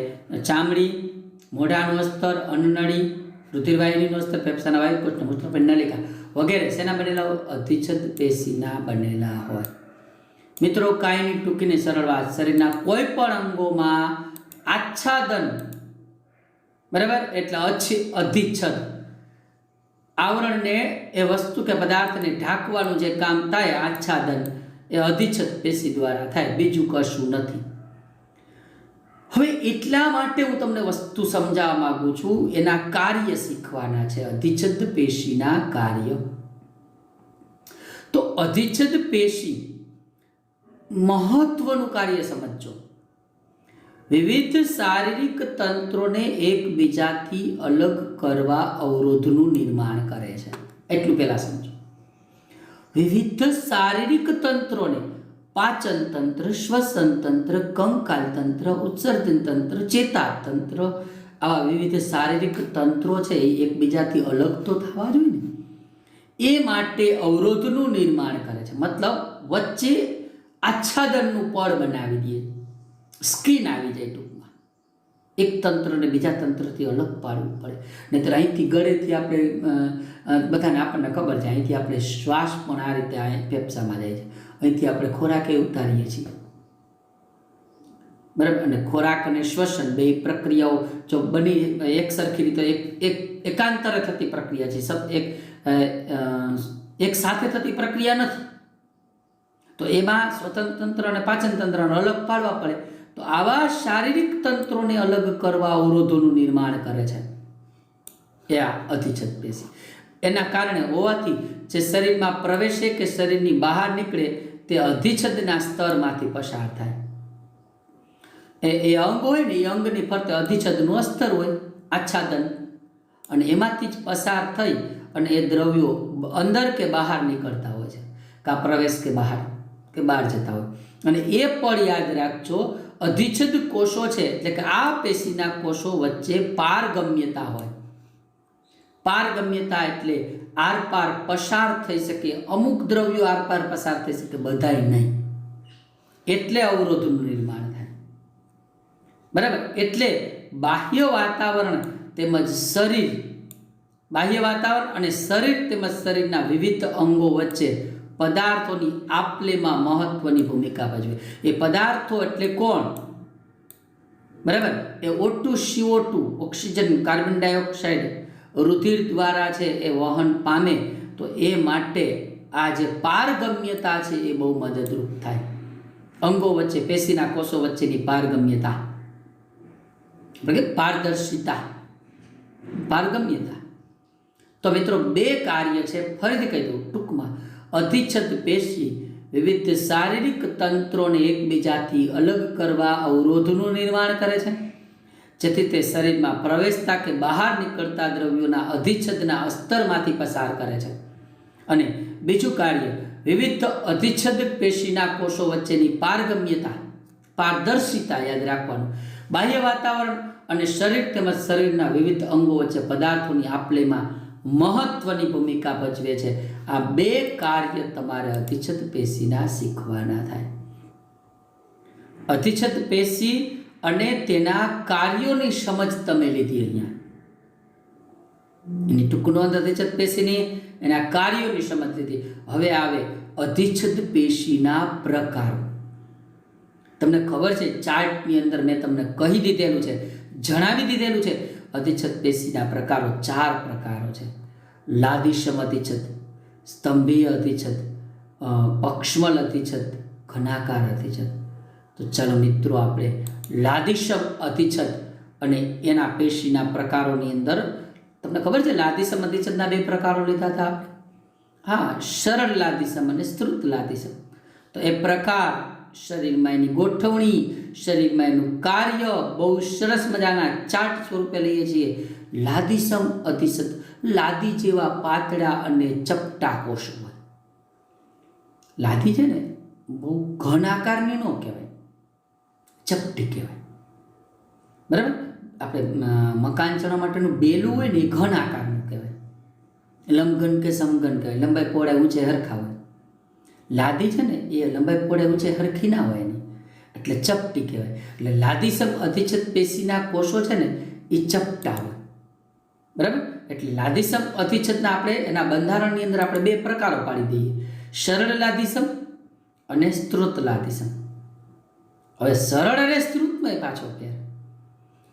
Speaker 1: ચામડી, મોઢાનું અસ્તર, અન્નનળી, રુધિર વાહિનીનું અસ્તર, ફેફસાના વાયુ કોષ્ઠ, મૂત્રપિંડ નલિકા વગેરે શેના બનેલા હોય? અધિચ્છદ પેશીના બનેલા હોય. મિત્રો, કાયની ટૂંકીને સરળ વાત, શરીરના કોઈ પણ અંગોમાં આચ્છાદન, બરાબર, એટલે અધિચ્છદ આવરણને, એ વસ્તુ કે પદાર્થને ઢાંકવાનું જે કામ થાય, આચ્છાદન, એ અધિચ્છદ પેશી દ્વારા થાય, બીજું કશું નથી. હવે એટલા માટે હું તમને વસ્તુ સમજાવવા માંગુ છું, એના કાર્ય શીખવાના છે, અધિચ્છદ પેશીના કાર્ય. તો અધિચ્છદ પેશી મહત્વનું કાર્ય સમજજો. વિવિધ શારીરિક તંત્રોને એકબીજાથી અલગ કરવા અવરોધનું નિર્માણ કરે છે. એટલું પહેલા સમજો. વિવિધ શારીરિક તંત્રોને પાચન તંત્ર, શ્વસન તંત્ર, કંકાલ તંત્ર, ઉત્સર્જન તંત્ર, ચેતાતંત્ર, આવા વિવિધ શારીરિક તંત્રો છે એ એકબીજાથી અલગ તો થવા જોઈએ ને. એ માટે અવરોધનું નિર્માણ કરે છે. મતલબ વચ્ચે આચ્છાદનનું પડ બનાવી દે, સ્કીન આવી જાય ટૂંકમાં. એક તંત્રને બીજા તંત્રથી અલગ પાડવું પડે. નહીંતર અહીંથી ગળેથી આપણે બધાને આપણને ખબર છે, અહીંથી આપણે શ્વાસ પણ આ રીતે ફેફસામાં જાય છે, અહીંથી આપણે ખોરાક એ ઉતારીએ છીએ, બરાબર. અને ખોરાક અને શ્વસન બે પ્રક્રિયાઓ જો બની એક સરખી રીતે એકાંતરે થતી પ્રક્રિયા છે, એક સાથે થતી પ્રક્રિયા નથી. તો એમાં સ્વતંત્ર તંત્ર અને પાચન તંત્રને અલગ પાડવા પડે. તો આવા શારીરિક તંત્રોને અલગ કરવા અવરોધોનું નિર્માણ કરે છે એ આ અધિચ્છદ પેશી. એના કારણે હોવાથી જે શરીરમાં પ્રવેશે કે શરીરની બહાર નીકળે તે અધિચ્છદના સ્તરમાંથી પસાર થાય. એ અંગ હોય ને, એ અંગની ફરતે અધિચ્છદનું અસ્તર હોય, આચ્છાદન, અને એમાંથી જ પસાર થઈ અને એ દ્રવ્યો અંદર કે બહાર નીકળતા હોય છે, કા પ્રવેશ કે બહાર જતા હોય. અને એ પણ યાદ રાખજો, અધિચ્છદ કોષો છે એટલે કે આ પેશીના કોષો વચ્ચે પારગમ્યતા હોય. પારગમ્યતા એટલે આરપાર પસાર થઈ શકે, અમુક દ્રવ્યો આરપાર પસાર થઈ શકે, બધાય નહીં. એટલે અવરોધનું નિર્માણ થાય, બરાબર. એટલે બાહ્ય વાતાવરણ તેમજ શરીર, બાહ્ય વાતાવરણ અને શરીર તેમજ શરીરના વિવિધ અંગો વચ્ચે પદાર્થોની આપલેમાં મહત્વની ભૂમિકા ભજવે. એ પદાર્થો એટલે કોણ? બરાબર. એ O2, CO2, oxygen, carbon dioxide રુધિર દ્વારા છે એ વહન પામે. તો એ માટે આ જે પારગમ્યતા છે એ બહુ મદદરૂપ થાય. અંગો વચ્ચે, પેશીના કોષો વચ્ચેની પારગમ્યતા, પારદર્શિતા, પારગમ્યતા. તો મિત્રો બે કાર્ય છે, ફરીથી કહી દઉં ટૂંકમાં. અધિચ્છદ પેશી વિવિધ શારીરિક તંત્રોને એકબીજાથી અલગ કરવા અવરોધનું નિર્માણ કરે છે, જેથી તે શરીરમાં પ્રવેશતા કે બહાર નીકળતા દ્રવ્યોના અધિચ્છદના અસ્તરમાંથી પસાર કરે છે. અને બીજું કાર્ય, વિવિધ અધિચ્છદ પેશીના કોષો વચ્ચેની પારગમ્યતા, પારદર્શિતા યાદ રાખવાનું. બાહ્ય વાતાવરણ અને શરીર તેમજ શરીરના વિવિધ અંગો વચ્ચે પદાર્થોની આપલેમાં મહત્વની ભૂમિકા ભજવે છે. આ બે કાર્ય તમારે અધિચ્છદ પેશીના શીખવાના થાય. અધિચ્છદ પેશી અને તેના કાર્યોની સમજ તમે લીધી અહીંયા. એની ટૂંક નોંધ અધિચ્છદ પેશીની, એના કાર્યોની સમજ લીધી. હવે આવે અધિચ્છદ પેશીના પ્રકારો. તમને ખબર છે, ચાર્ટની અંદર મેં તમને કહી દીધેલું છે, જણાવી દીધેલું છે. અધિચ્છદ પેશીના પ્રકારો 4 પ્રકારો છે. લાદીસમ અધિચ્છદ, સ્તંભીય અધિચ્છદ, પક્ષમલ અધિચ્છદ, ઘનાકાર અધિચ્છદ. તો ચાલો મિત્રો, આપણે લાદીસમ અધિચ્છદ અને એના પેશીના પ્રકારોની અંદર તમને ખબર છે, લાદીસમ અધિચ્છદના 2 પ્રકારો લીધા હતા. હા, સરળ લાદીસમ અને સ્ત્રુત લાદીસમ. તો એ પ્રકાર, શરીરમાં એની ગોઠવણી, શરીરમાં એનું કાર્ય બહુ સરસ મજાના ચાર્ટ સ્વરૂપે લઈએ છીએ. લાદીસમ અધિચ્છદ, લાદી જેવા પાતળા અને ચપટા કોષો હોય. લાદી છે ને બહુ ઘન આકારની ન કહેવાય, ચપટી કહેવાય, બરાબર. આપણે મકાન ચણવા માટેનું બેલું હોય ને એ ઘન આકારનું કહેવાય. લંબઘન કે સમઘન કહેવાય, લંબાઈ પહોળાઈ ઊંચે હરખા હોય. લાદી છે ને એ લંબાઈ પહોળાઈ ઊંચે હરખી ના હોય એની, એટલે ચપટી કહેવાય. એટલે લાદીસમ અધિચ્છદ પેશીના કોષો છે ને એ ચપટા હોય, બરાબર. એટલે લાદીસમ અધિચ્છદના આપણે એના બંધારણની અંદર આપણે 2 પ્રકારો પાડી દઈએ, સરળ લાદીસમ અને સ્ત્રોત લાદીસમ. હવે સરળ અને સ્ત્રોતમાં પાછો ફેર,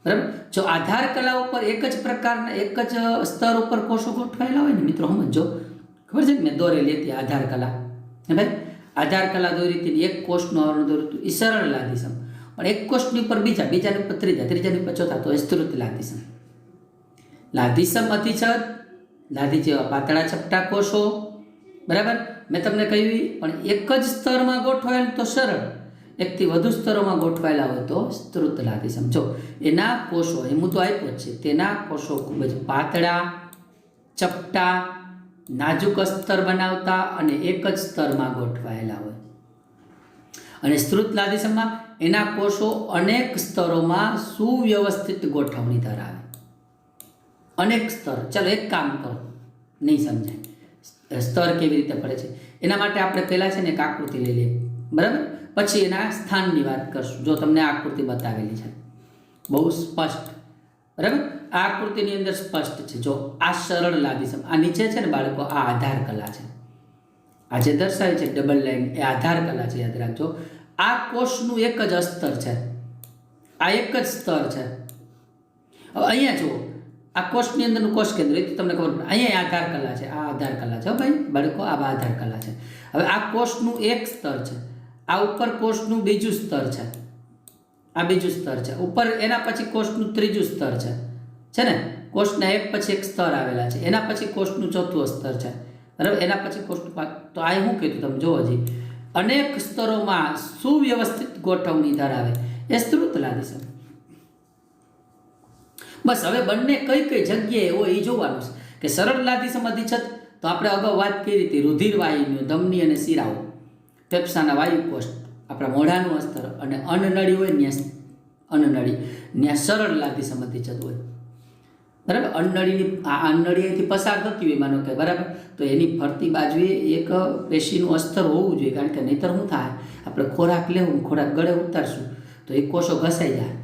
Speaker 1: બરાબર. જો આધાર કલા ઉપર એક જ પ્રકારના, એક જ સ્તર ઉપર કોષો ગોઠવાયેલા હોય ને મિત્રો, સમજો, ખબર છે કે મેં દોરેલી હતી આધાર કલા, હે ભાઈ. આધાર કલા દોરી હતી, એક કોષનું આવરણ દોર્યું હતું, એ સરળ લાદીસમ. પણ એક કોષની ઉપર બીજાની ઉપર ત્રીજાની ઉપર ચોથા, તો એ સ્ત્રોત લાદીસમ. લાદીસમ અધિચ્છદ, લાદી જેવા પાતળા ચપટા કોષો, બરાબર. મેં તમને કહ્યું પણ એક જ સ્તરમાં ગોઠવાયેલ તો સરળ, એકથી વધુ સ્તરોમાં ગોઠવાયેલા હોય તો સ્ત્રુતલાદિસમ. જો એના કોષો, એ મુદ્દો આપ્યો જ છે, તેના કોષો ખૂબ જ પાતળા, ચપટા, નાજુક સ્તર બનાવતા અને એક જ સ્તરમાં ગોઠવાયેલા હોય. અને સ્ત્રુતલાદિસમમાં એના કોષો અનેક સ્તરોમાં સુવ્યવસ્થિત ગોઠવણી ધરાવે. અનેક સ્તર, ચાલો એક કામ કરો, નહીં સમજાય સ્તર કેવી રીતે પડે છે એના માટે આપણે પહેલાં છે ને એક આકૃતિ લઈ લઈએ, બરાબર? પછી એના સ્થાનની વાત કરશું. જો તમને આ આકૃતિ બતાવેલી છે બહુ સ્પષ્ટ, બરાબર? આ આકૃતિની અંદર સ્પષ્ટ છે. જો આ સરળ લાદિસમ, આ નીચે છે ને બાળકો, આ આધાર કલા છે. આ જે દર્શાવી છે ડબલ લાઈન, એ આધાર કલા છે, યાદ રાખજો. આ કોષનું એક જ અસ્તર છે, આ એક જ સ્તર છે. હવે અહીંયા જુઓ, આ કોષની અંદરનું કોષ કેન્દ્ર, એ તો તમને ખબર પડે. અહીંયા આધાર કલા છે, આ આધાર કલા છે ભાઈ બાળકો, આ આધાર કલા છે. હવે આ કોષનું એક સ્તર છે, આ ઉપર કોષનું બીજું સ્તર છે, આ બીજું સ્તર છે, ઉપર એના પછી કોષનું ત્રીજું સ્તર છે ને? કોષના એક પછી એક સ્તર આવેલા છે, એના પછી કોષનું ચોથું સ્તર છે, બરાબર? એના પછી કોષનું તો આ શું કીધું તમે જોવો જી, અનેક સ્તરોમાં સુવ્યવસ્થિત ગોઠવણી ધરાવે એ સ્ત્રુતલાદિસમ. બસ હવે બંને કઈ કઈ જગ્યાએ હોય એ જોવાનું છે. કે સરળ લાદિસમ અધિચ્છદ તો આપણે અગાઉ વાત કરી હતી, રુધિરવાહિનીઓ, ધમની અને શિરાઓ, ફેફસાના વાયુકોષ, આપણા મોઢાનું અસ્તર અને અન્નનળી હોય ત્યાં અન્નનળી, ત્યાં સરળ લાદિસમ અધિચ્છદ હોય, બરાબર? અન્નનળી અહીંથી પસાર થતી હોય માનો કે, બરાબર? તો એની ફરતી બાજુએ એક પેશીનું અસ્તર હોવું જોઈએ, કારણ કે નહીંતર શું થાય, આપણે ખોરાક લેવું, ખોરાક ગળે ઉતારશું તો એ કોષો ઘસાઈ જાય,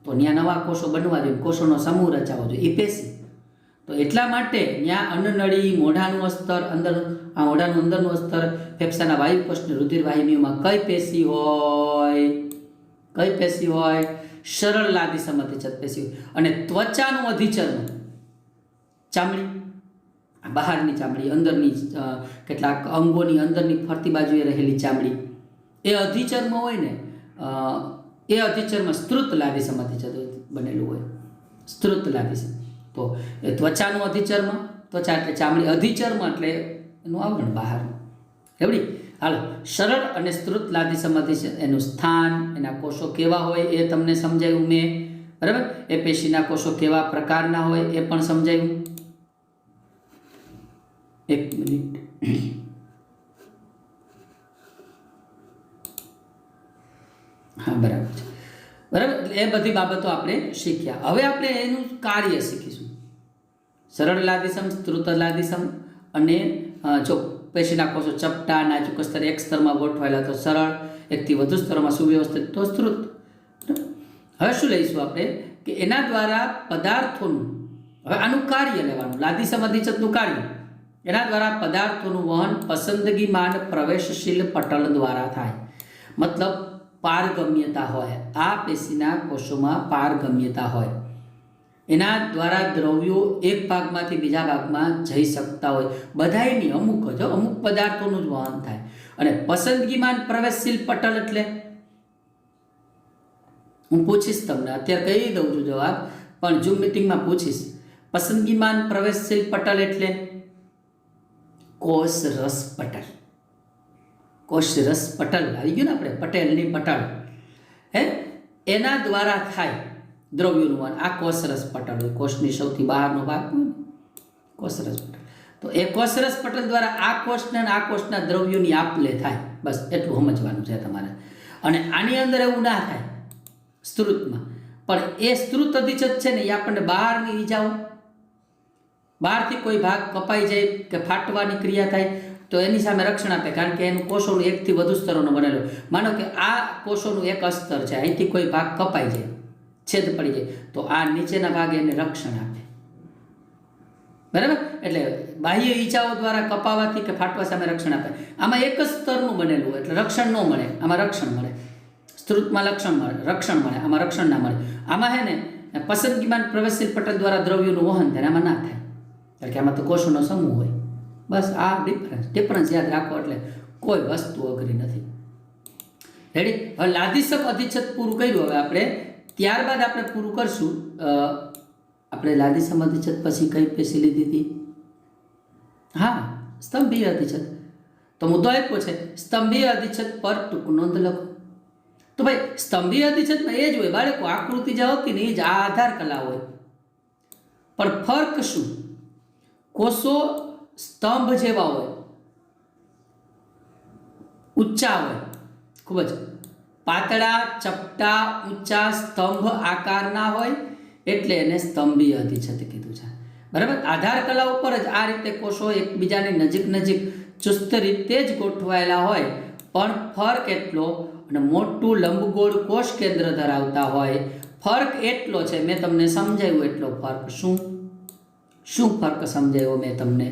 Speaker 1: તો ત્યાં નવા કોષો બનવા જોઈએ, કોષોનો સમૂહ રચાવો જોઈએ, એ પેશી. તો એટલા માટે ત્યાં અન્નનળી, મોઢાનું અસ્તર, અંદર આ મોઢાનું અંદરનું અસ્તર, ફેફસાના વાયુકોષની રુધિરવાહિનીઓમાં કઈ પેશી હોય? કઈ પેશી હોય? સરળ લાદિસમ અધિચ્છદ પેશી હોય. અને ત્વચાનું અધિચર્મ, ચામડી, બહારની ચામડી, અંદરની કેટલાક અંગોની અંદરની ફરતી બાજુએ રહેલી ચામડી, એ અધિચર્મ હોય ને, એ અધિચર્મ સ્ત્રુતલાદિસમ અધિચ્છદ બનેલું હોય. સ્ત્રુતલાદિસમ તો એ ત્વચાનું અધિચર્મ, ત્વચા એટલે ચામડી, અધિચર્મ એટલે એનું આવરણ બહારનું. એવડી હાલો, સરળ અને સ્ત્રુતલાદિસમ અધિચ્છદ, એનું સ્થાન, એના કોષો કેવા હોય એ તમને સમજાયું મેં, બરાબર? એ પેશીના કોષો કેવા પ્રકારના હોય એ પણ સમજાયું. એક મિનિટ, હા બરાબર છે, બરાબર? એટલે એ બધી બાબતો આપણે શીખ્યા. હવે આપણે એનું કાર્ય શીખીશું. સરળ લાદિસમ, સ્ત્રુતલાદિસમ અને જો પેશીના કોષો ચપટા, નાજુક સ્તર, એક સ્તરમાં ગોઠવાયેલા તો સરળ, એકથી વધુ સ્તરોમાં સુવ્યવસ્થિત તો સ્ત્રુત. હવે શું લઈશું આપણે કે એના દ્વારા પદાર્થોનું, હવે આનું કાર્ય લેવાનું, લાદિસમ અધિચ્છદનું કાર્ય, એના દ્વારા પદાર્થોનું વહન પસંદગીમાન પ્રવેશશીલ પટલ દ્વારા થાય. મતલબ પારગમ્યતા હોય, આ પેશીના કોષોમાં પારગમ્યતા હોય, એના દ્વારા દ્રવ્યો એક ભાગમાંથી બીજા ભાગમાં જઈ શકતા હોય. બધાયની અમુક પદાર્થોનું જ વહન થાય. અને પસંદગીમાન પ્રવેશશીલ પટલ એટલે, હું પૂછીશ તમને, અત્યારે કહી દઉં છું જવાબ, પણ ઝૂમ મિટિંગમાં પૂછીશ. પસંદગીમાન પ્રવેશશીલ પટલ એટલે કોષ રસ પટલ. કોષ રસ પટલ આવી ગયું ને, આપણે પટેલની પટલ, હે, એના દ્વારા થાય દ્રવ્યોનું વહન. આ કોષરસ પટલ હોય, કોષની સૌથી બહારનો ભાગ હોય ને, કોષરસ પટલ. તો એ કોષરસ પટલ દ્વારા આ કોષને અને આ કોષના દ્રવ્યોની આપ-લે થાય. બસ એટલું સમજવાનું છે તમારે. અને આની અંદર એવું ના થાય સ્ત્રુતમાં, પણ એ સ્ત્રુત અધિચ્છદ છે ને, એ આપણને બહારની ઈજાઓ, બહારથી કોઈ ભાગ કપાઈ જાય કે ફાટવાની ક્રિયા થાય તો એની સામે રક્ષણ આપે, કારણ કે એનું કોષોનું એકથી વધુ સ્તરોનો બનેલો. માનો કે આ કોષોનું એક અસ્તર છે, અહીંથી કોઈ ભાગ કપાઈ જાય, છેદ પડી જાય, તો આ નીચેના ભાગે એને રક્ષણ આપે, બરાબર? એટલે બાહ્ય ઈજાઓ દ્વારા કપાવાથી કે ફાટવા સામે રક્ષણ આપે. આમાં એક જ સ્તરનું બનેલું એટલે રક્ષણ ન મળે, આમાં રક્ષણ મળે. સ્ત્રુતમાં રક્ષણ મળે, આમાં રક્ષણ ના મળે. આમાં હે ને પસંદગીમાન પ્રવેશશીલ પટલ દ્વારા દ્રવ્યોનું વહન થાય, આમાં ના થાય, કારણ કે આમાં તો કોષોનો સમૂહ હોય. બસ આ ડિફરન્સ યાદ રાખો, એટલે કોઈ વસ્તુ અઘરી નથી. રેડી? હવે લાદિસમ અધિચ્છદ પૂરું કર્યું. હવે આપણે ત્યારબાદ આપણે પૂરું કરશું. આપણે લાદિસમ અધિચ્છદ પછી કઈ પેશી લીધી હતી? હા, સ્તંભીય અધિચ્છદ. તો મુદ્દો આપ્યો છે, સ્તંભીય અધિચ્છદ પર ટૂંક નોંધ લખો. તો ભાઈ સ્તંભીય અધિચ્છદમાં એ જ હોય બાળકો, આકૃતિ જે હોતી ને એ જ આ આધાર કલા હોય, પણ ફર્ક શું? કોષો સ્તંભ જેવા હોય, ઊંચા હોય, ખૂબ જ પાતળા ચપટા ઊંચા સ્તંભ આકારના હોય, એટલે એને સ્તંભીય અધિચ્છદ કીધું છે, બરાબર. આધાર કલા ઉપર જ આ રીતે કોષો એકબીજાની નજીક નજીક ચુસ્ત રીતે જ ગોઠવાયેલા હોય, પણ ફર્ક એટલો અને મોટું લંબગોળ કોષ કેન્દ્ર ધરાવતા હોય. ફર્ક એટલો છે, મેં તમને સમજાવ્યું એટલો ફર્ક. શું ફર્ક સમજાવ્યો મેં તમને?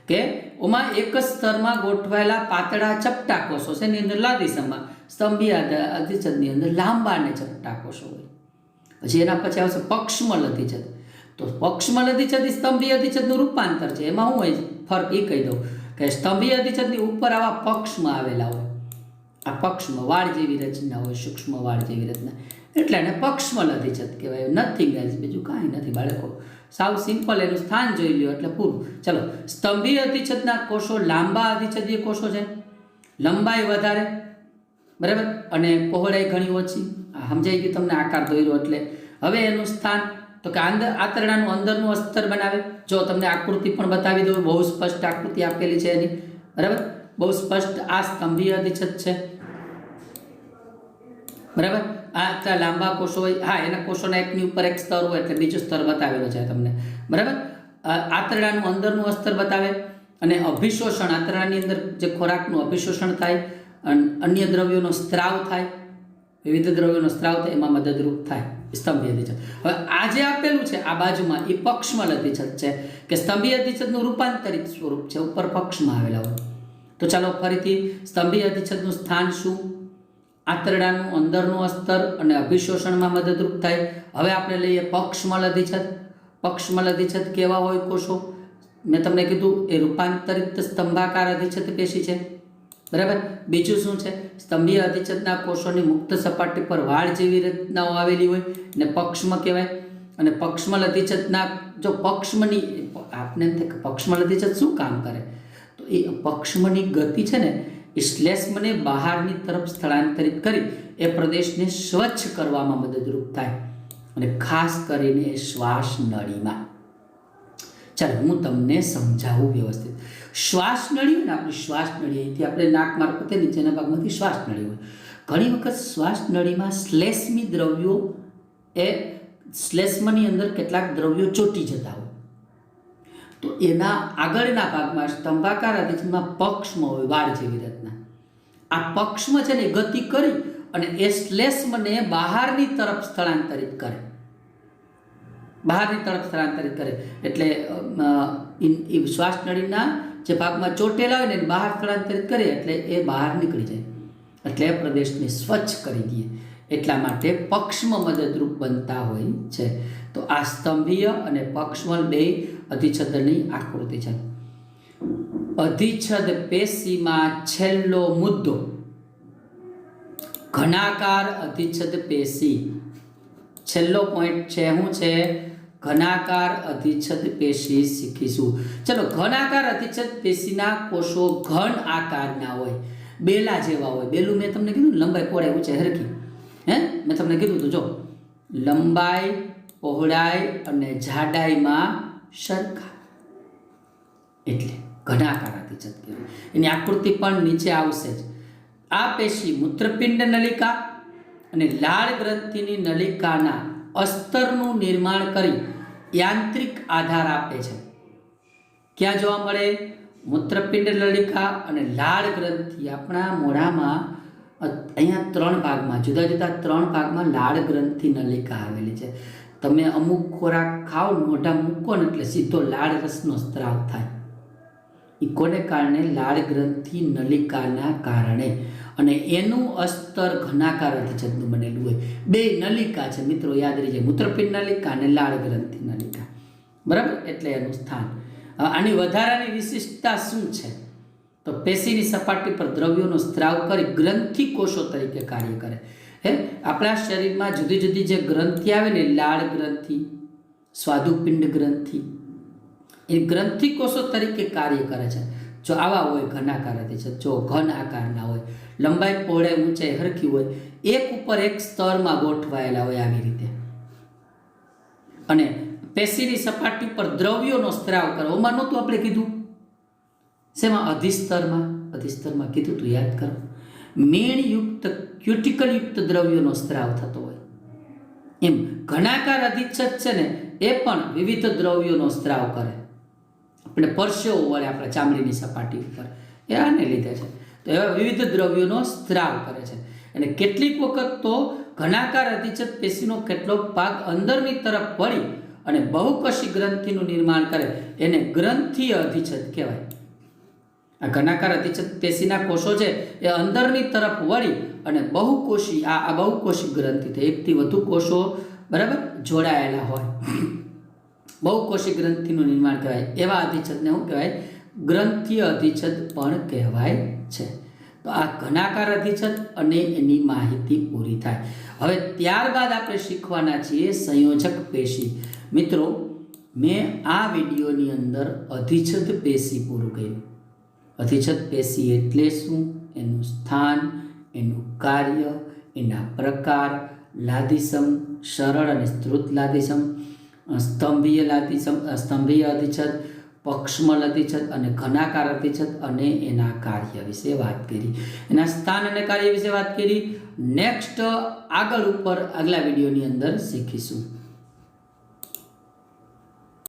Speaker 1: કે ઓમાં એક જ સ્તરમાં ગોઠવાયેલા પાતળા ચપટા કોષો છે, એની અંદર લાદીસમાં સ્તંભીય અધિચ્છદની અંદર લાંબા અને ચપટા કોષો હોય. પછી એના પછી આવશે પક્ષમલ અધિચ્છદ. તો પક્ષમલ અધિચ્છદ એ સ્તંભીય અધિચ્છદનું રૂપાંતર છે. એમાં શું હોય ફર્ક એ કહી દઉં કે સ્તંભીય અધિચ્છદની ઉપર આવા પક્ષમાં આવેલા હોય, આ પક્ષમાં વાળ જેવી રચના હોય, સૂક્ષ્મ વાળ જેવી રચના, એટલે એને પક્ષમલ અધિચ્છદ કહેવાય. નથિંગ એલ્સ, બીજું કાંઈ નથી બાળકો. સાવ સિમ્પલ, એનું સ્થાન જોઈ લ્યો એટલે પૂરું. ચલો, સ્તંભીય અધિચ્છદના કોષો લાંબા અધિચ્છદીય કોષો છે, લંબાઈ વધારે, બરાબર, અને પહોળાઈ ઘણી ઓછી. સમજાઈ ગયું તમને? આકાર દોર્યો એટલે. હવે એનું સ્થાન તો કે આંતરડાનું અંદરનું અસ્તર બનાવે. જો તમને આકૃતિ પણ બતાવી દઉં, બહુ સ્પષ્ટ આકૃતિ આપેલી છે એની, બરાબર, બહુ સ્પષ્ટ. આ સ્તંભીય અધિચ્છદ છે, બરાબર. આ લાંબા કોષો હોય, હા, એના કોષોના એકની ઉપર એક સ્તર હોય એટલે બીજું સ્તર બતાવેલો છે તમને, બરાબર. આંતરડાનું અંદરનું અસ્તર બતાવે, અને અભિશોષણ, આંતરડાની અંદર જે ખોરાકનું અભિશોષણ થાય, અન્ય દ્રવ્યોનો સ્ત્રાવ થાય, વિવિધ દ્રવ્યોનો સ્ત્રાવ થાય, એમાં મદદરૂપ થાય સ્તંભીય અધિચ્છદ. હવે આ જે આપેલું છે આ બાજુમાં એ પક્ષમલ અધિચ્છદ છે, કે સ્તંભીય અધિચ્છદનું રૂપાંતરિત સ્વરૂપ છે, ઉપર પક્ષમાં આવેલા હોય. તો ચાલો ફરીથી, સ્તંભીય અધિચ્છદનું સ્થાન શું? આંતરડાનું અંદરનું અસ્તર અને અભિશોષણમાં મદદરૂપ થાય. હવે આપણે લઈએ પક્ષમલ અધિચ્છદ. પક્ષમલ અધિચ્છદ કેવા હોય કોષો? મેં તમને કીધું એ રૂપાંતરિત સ્તંભાકાર અધિચ્છદ પેશી છે, બરાબર. બીજું શું છે? સ્તંભીય અધિચ્છદના કોષોની મુક્ત સપાટી પર વાળ જેવી રચનાઓ આવેલી હોય ને પક્ષમ કહેવાય. અને પક્ષમલ અધિચ્છદના જો પક્ષમની, આપને એમ થાય કે પક્ષમલ અધિચ્છદ શું કામ કરે? તો એ પક્ષમની ગતિ છે ને એ શ્લેષ્મને બહારની તરફ સ્થળાંતરિત કરી એ પ્રદેશને સ્વચ્છ કરવામાં મદદરૂપ થાય, અને ખાસ કરીને એ શ્વાસ નળીમાં. ચાલો હું તમને સમજાવું વ્યવસ્થિત. શ્વાસ નળી હોય ને, આપણી શ્વાસ નળી, અહીંથી આપણે નાક મારફતે નીચેના ભાગમાંથી શ્વાસ નળી હોય. ઘણી વખત શ્વાસ નળીમાં શ્લેષ્મી દ્રવ્યો, એ શ્લેષ્મની અંદર કેટલાક દ્રવ્યો ચોંટી જતા હોય, તો એના આગળના ભાગમાં સ્તંભાકાર અધિચ્છદમાં પક્ષમ હોય, વાળ જેવી રચના. આ પક્ષમ છે ને ગતિ કરી અને એ શ્લેષ્મને બહારની તરફ સ્થળાંતરિત કરે, બહારની તરફ સ્થળાંતરિત કરે. એટલે શ્વાસ નળીના જે ભાગમાં ચોટેલા હોય ને એને બહાર સ્થળાંતરિત કરે, એટલે એ બહાર નીકળી જાય, એટલે એ પ્રદેશને સ્વચ્છ કરી દે. એટલા માટે પક્ષમ મદદરૂપ બનતા હોય છે. તો આ સ્તંભીય અને પક્ષમલ બે અધિચ્છદની આકૃતિ છે. અધિચ્છદ પેશીમાં છેલ્લો મુદ્દો ઘનાકાર અધિચ્છદ પેશી. છેલ્લો પોઈન્ટ છે શું છે? ઘનાકાર અધિચ્છદ પેશી શીખીશું. ચલો, ઘનાકાર અધિચ્છદ પેશીના કોષો ઘન આકારના હોય, બેલા જેવા હોય. બેલું મેં તમને કીધું, લંબાઈ પહોળાઈ ઊંચાઈ હરખી. મેં તમને કીધું હતું, જો લંબાઈ પહોળાઈ અને જાડાઈમાં સરખા, એટલે ઘનાકાર અધિચ્છદ કહેવાય. એની આકૃતિ પણ નીચે આવશે જ. આ પેશી મૂત્રપિંડ નલિકા અને લાળ ગ્રંથિની નલિકાના અસ્તરનું નિર્માણ કરી યાંત્રિક આધાર આપે છે. ક્યાં જોવા મળે? મૂત્રપિંડ નલિકા અને લાળ ગ્રંથિ. આપણા મોઢામાં અહીંયા 3 ભાગમાં, જુદા જુદા 3 ભાગમાં લાળ ગ્રંથિ નલિકા આવેલી છે. તમે અમુક ખોરાક ખાઓ, મોઢા મૂકો ને એટલે સીધો લાળ રસનો સ્ત્રાવ થાય. એ કોને કારણે? લાળ ગ્રંથિ નલિકાના કારણે. અને એનું અસ્તર ઘનાકાર અધિચ્છદનું બનેલું હોય. 2 નલિકા છે મિત્રો, યાદ રહી જાય, મૂત્રપિંડ નલિકા અને લાળ ગ્રંથિ નલિકા, બરાબર. એટલે એનું સ્થાન. આની વધારાની વિશિષ્ટતા શું છે? તો પેશીની સપાટી પર દ્રવ્યોનો સ્ત્રાવ કરી ગ્રંથિ કોષો તરીકે કાર્ય કરે. આપણા શરીરમાં જુદી જુદી જે ગ્રંથિ આવે ને, લાળ ગ્રંથિ, સ્વાદુપિંડ ગ્રંથિ, એ ગ્રંથિ કોષો તરીકે કાર્ય કરે છે. જો આવા હોય ઘનાકાર અધિચ્છદ, જો ઘન આકારના હોય, લંબાઈ પહોળાઈ ઊંચાઈ હરખી હોય, એક ઉપર એક સ્તરમાં ગોઠવાયેલા હોય આવી રીતે, અને પેશીની સપાટી પર દ્રવ્યોનો સ્ત્રાવ કરે. ઓમાં નહોતું આપણે કીધું શેમાં? અધિસ્તરમાં કીધું તું, યાદ કરો. મીણયુક્ત ક્યુટિકલયુક્ત દ્રવ્યોનો સ્ત્રાવ થતો હોય એમ ઘનાકાર અધિચ્છદ છે ને એ પણ વિવિધ દ્રવ્યોનો સ્ત્રાવ કરે. આપણે પરસેવો વળે આપણા ચામડીની સપાટી ઉપર, એ આને લીધે છે. તો એવા વિવિધ દ્રવ્યોનો સ્ત્રાવ કરે છે. અને કેટલીક વખત તો ઘનાકાર અધિચ્છદ પેશીનો કેટલોક ભાગ અંદરની તરફ વળી અને બહુકોષી ગ્રંથિનું નિર્માણ કરે, એને ગ્રંથીય અધિચ્છદ કહેવાય. આ ઘનાકાર અધિચ્છદ પેશીના કોષો છે એ અંદરની તરફ વળી અને બહુકોષી આ બહુકોષી ગ્રંથિ, એકથી વધુ કોષો બરાબર જોડાયેલા હોય, બહુકોષી ગ્રંથિનું નિર્માણ કહેવાય. એવા અધિચ્છદને શું કહેવાય? ગ્રંથીય અધિચ્છદ પણ કહેવાય છે. તો આ ઘનાકાર અધિચ્છદ અને એની માહિતી પૂરી થાય. હવે ત્યારબાદ આપણે શીખવાના છીએ સંયોજક પેશી. મિત્રો, મેં આ વિડીયોની અંદર અધિચ્છદ પેશી પૂરું કર્યું. અધિચ્છદ પેશી એટલે શું, એનું સ્થાન, એનું કાર્ય, એના પ્રકાર, લાદીસમ, સરળ અને સ્ત્રુત લાદીસમ, સ્તંભીય અધિચ્છદ, પક્ષમલ અધિચ્છદ અને ઘનાકાર અધિચ્છદ અને એના કાર્ય વિશે વાત કરી, એના સ્થાન અને કાર્ય વિશે વાત કરી. નેક્સ્ટ આગળ ઉપર આગલા વિડીયોની અંદર શીખીશું.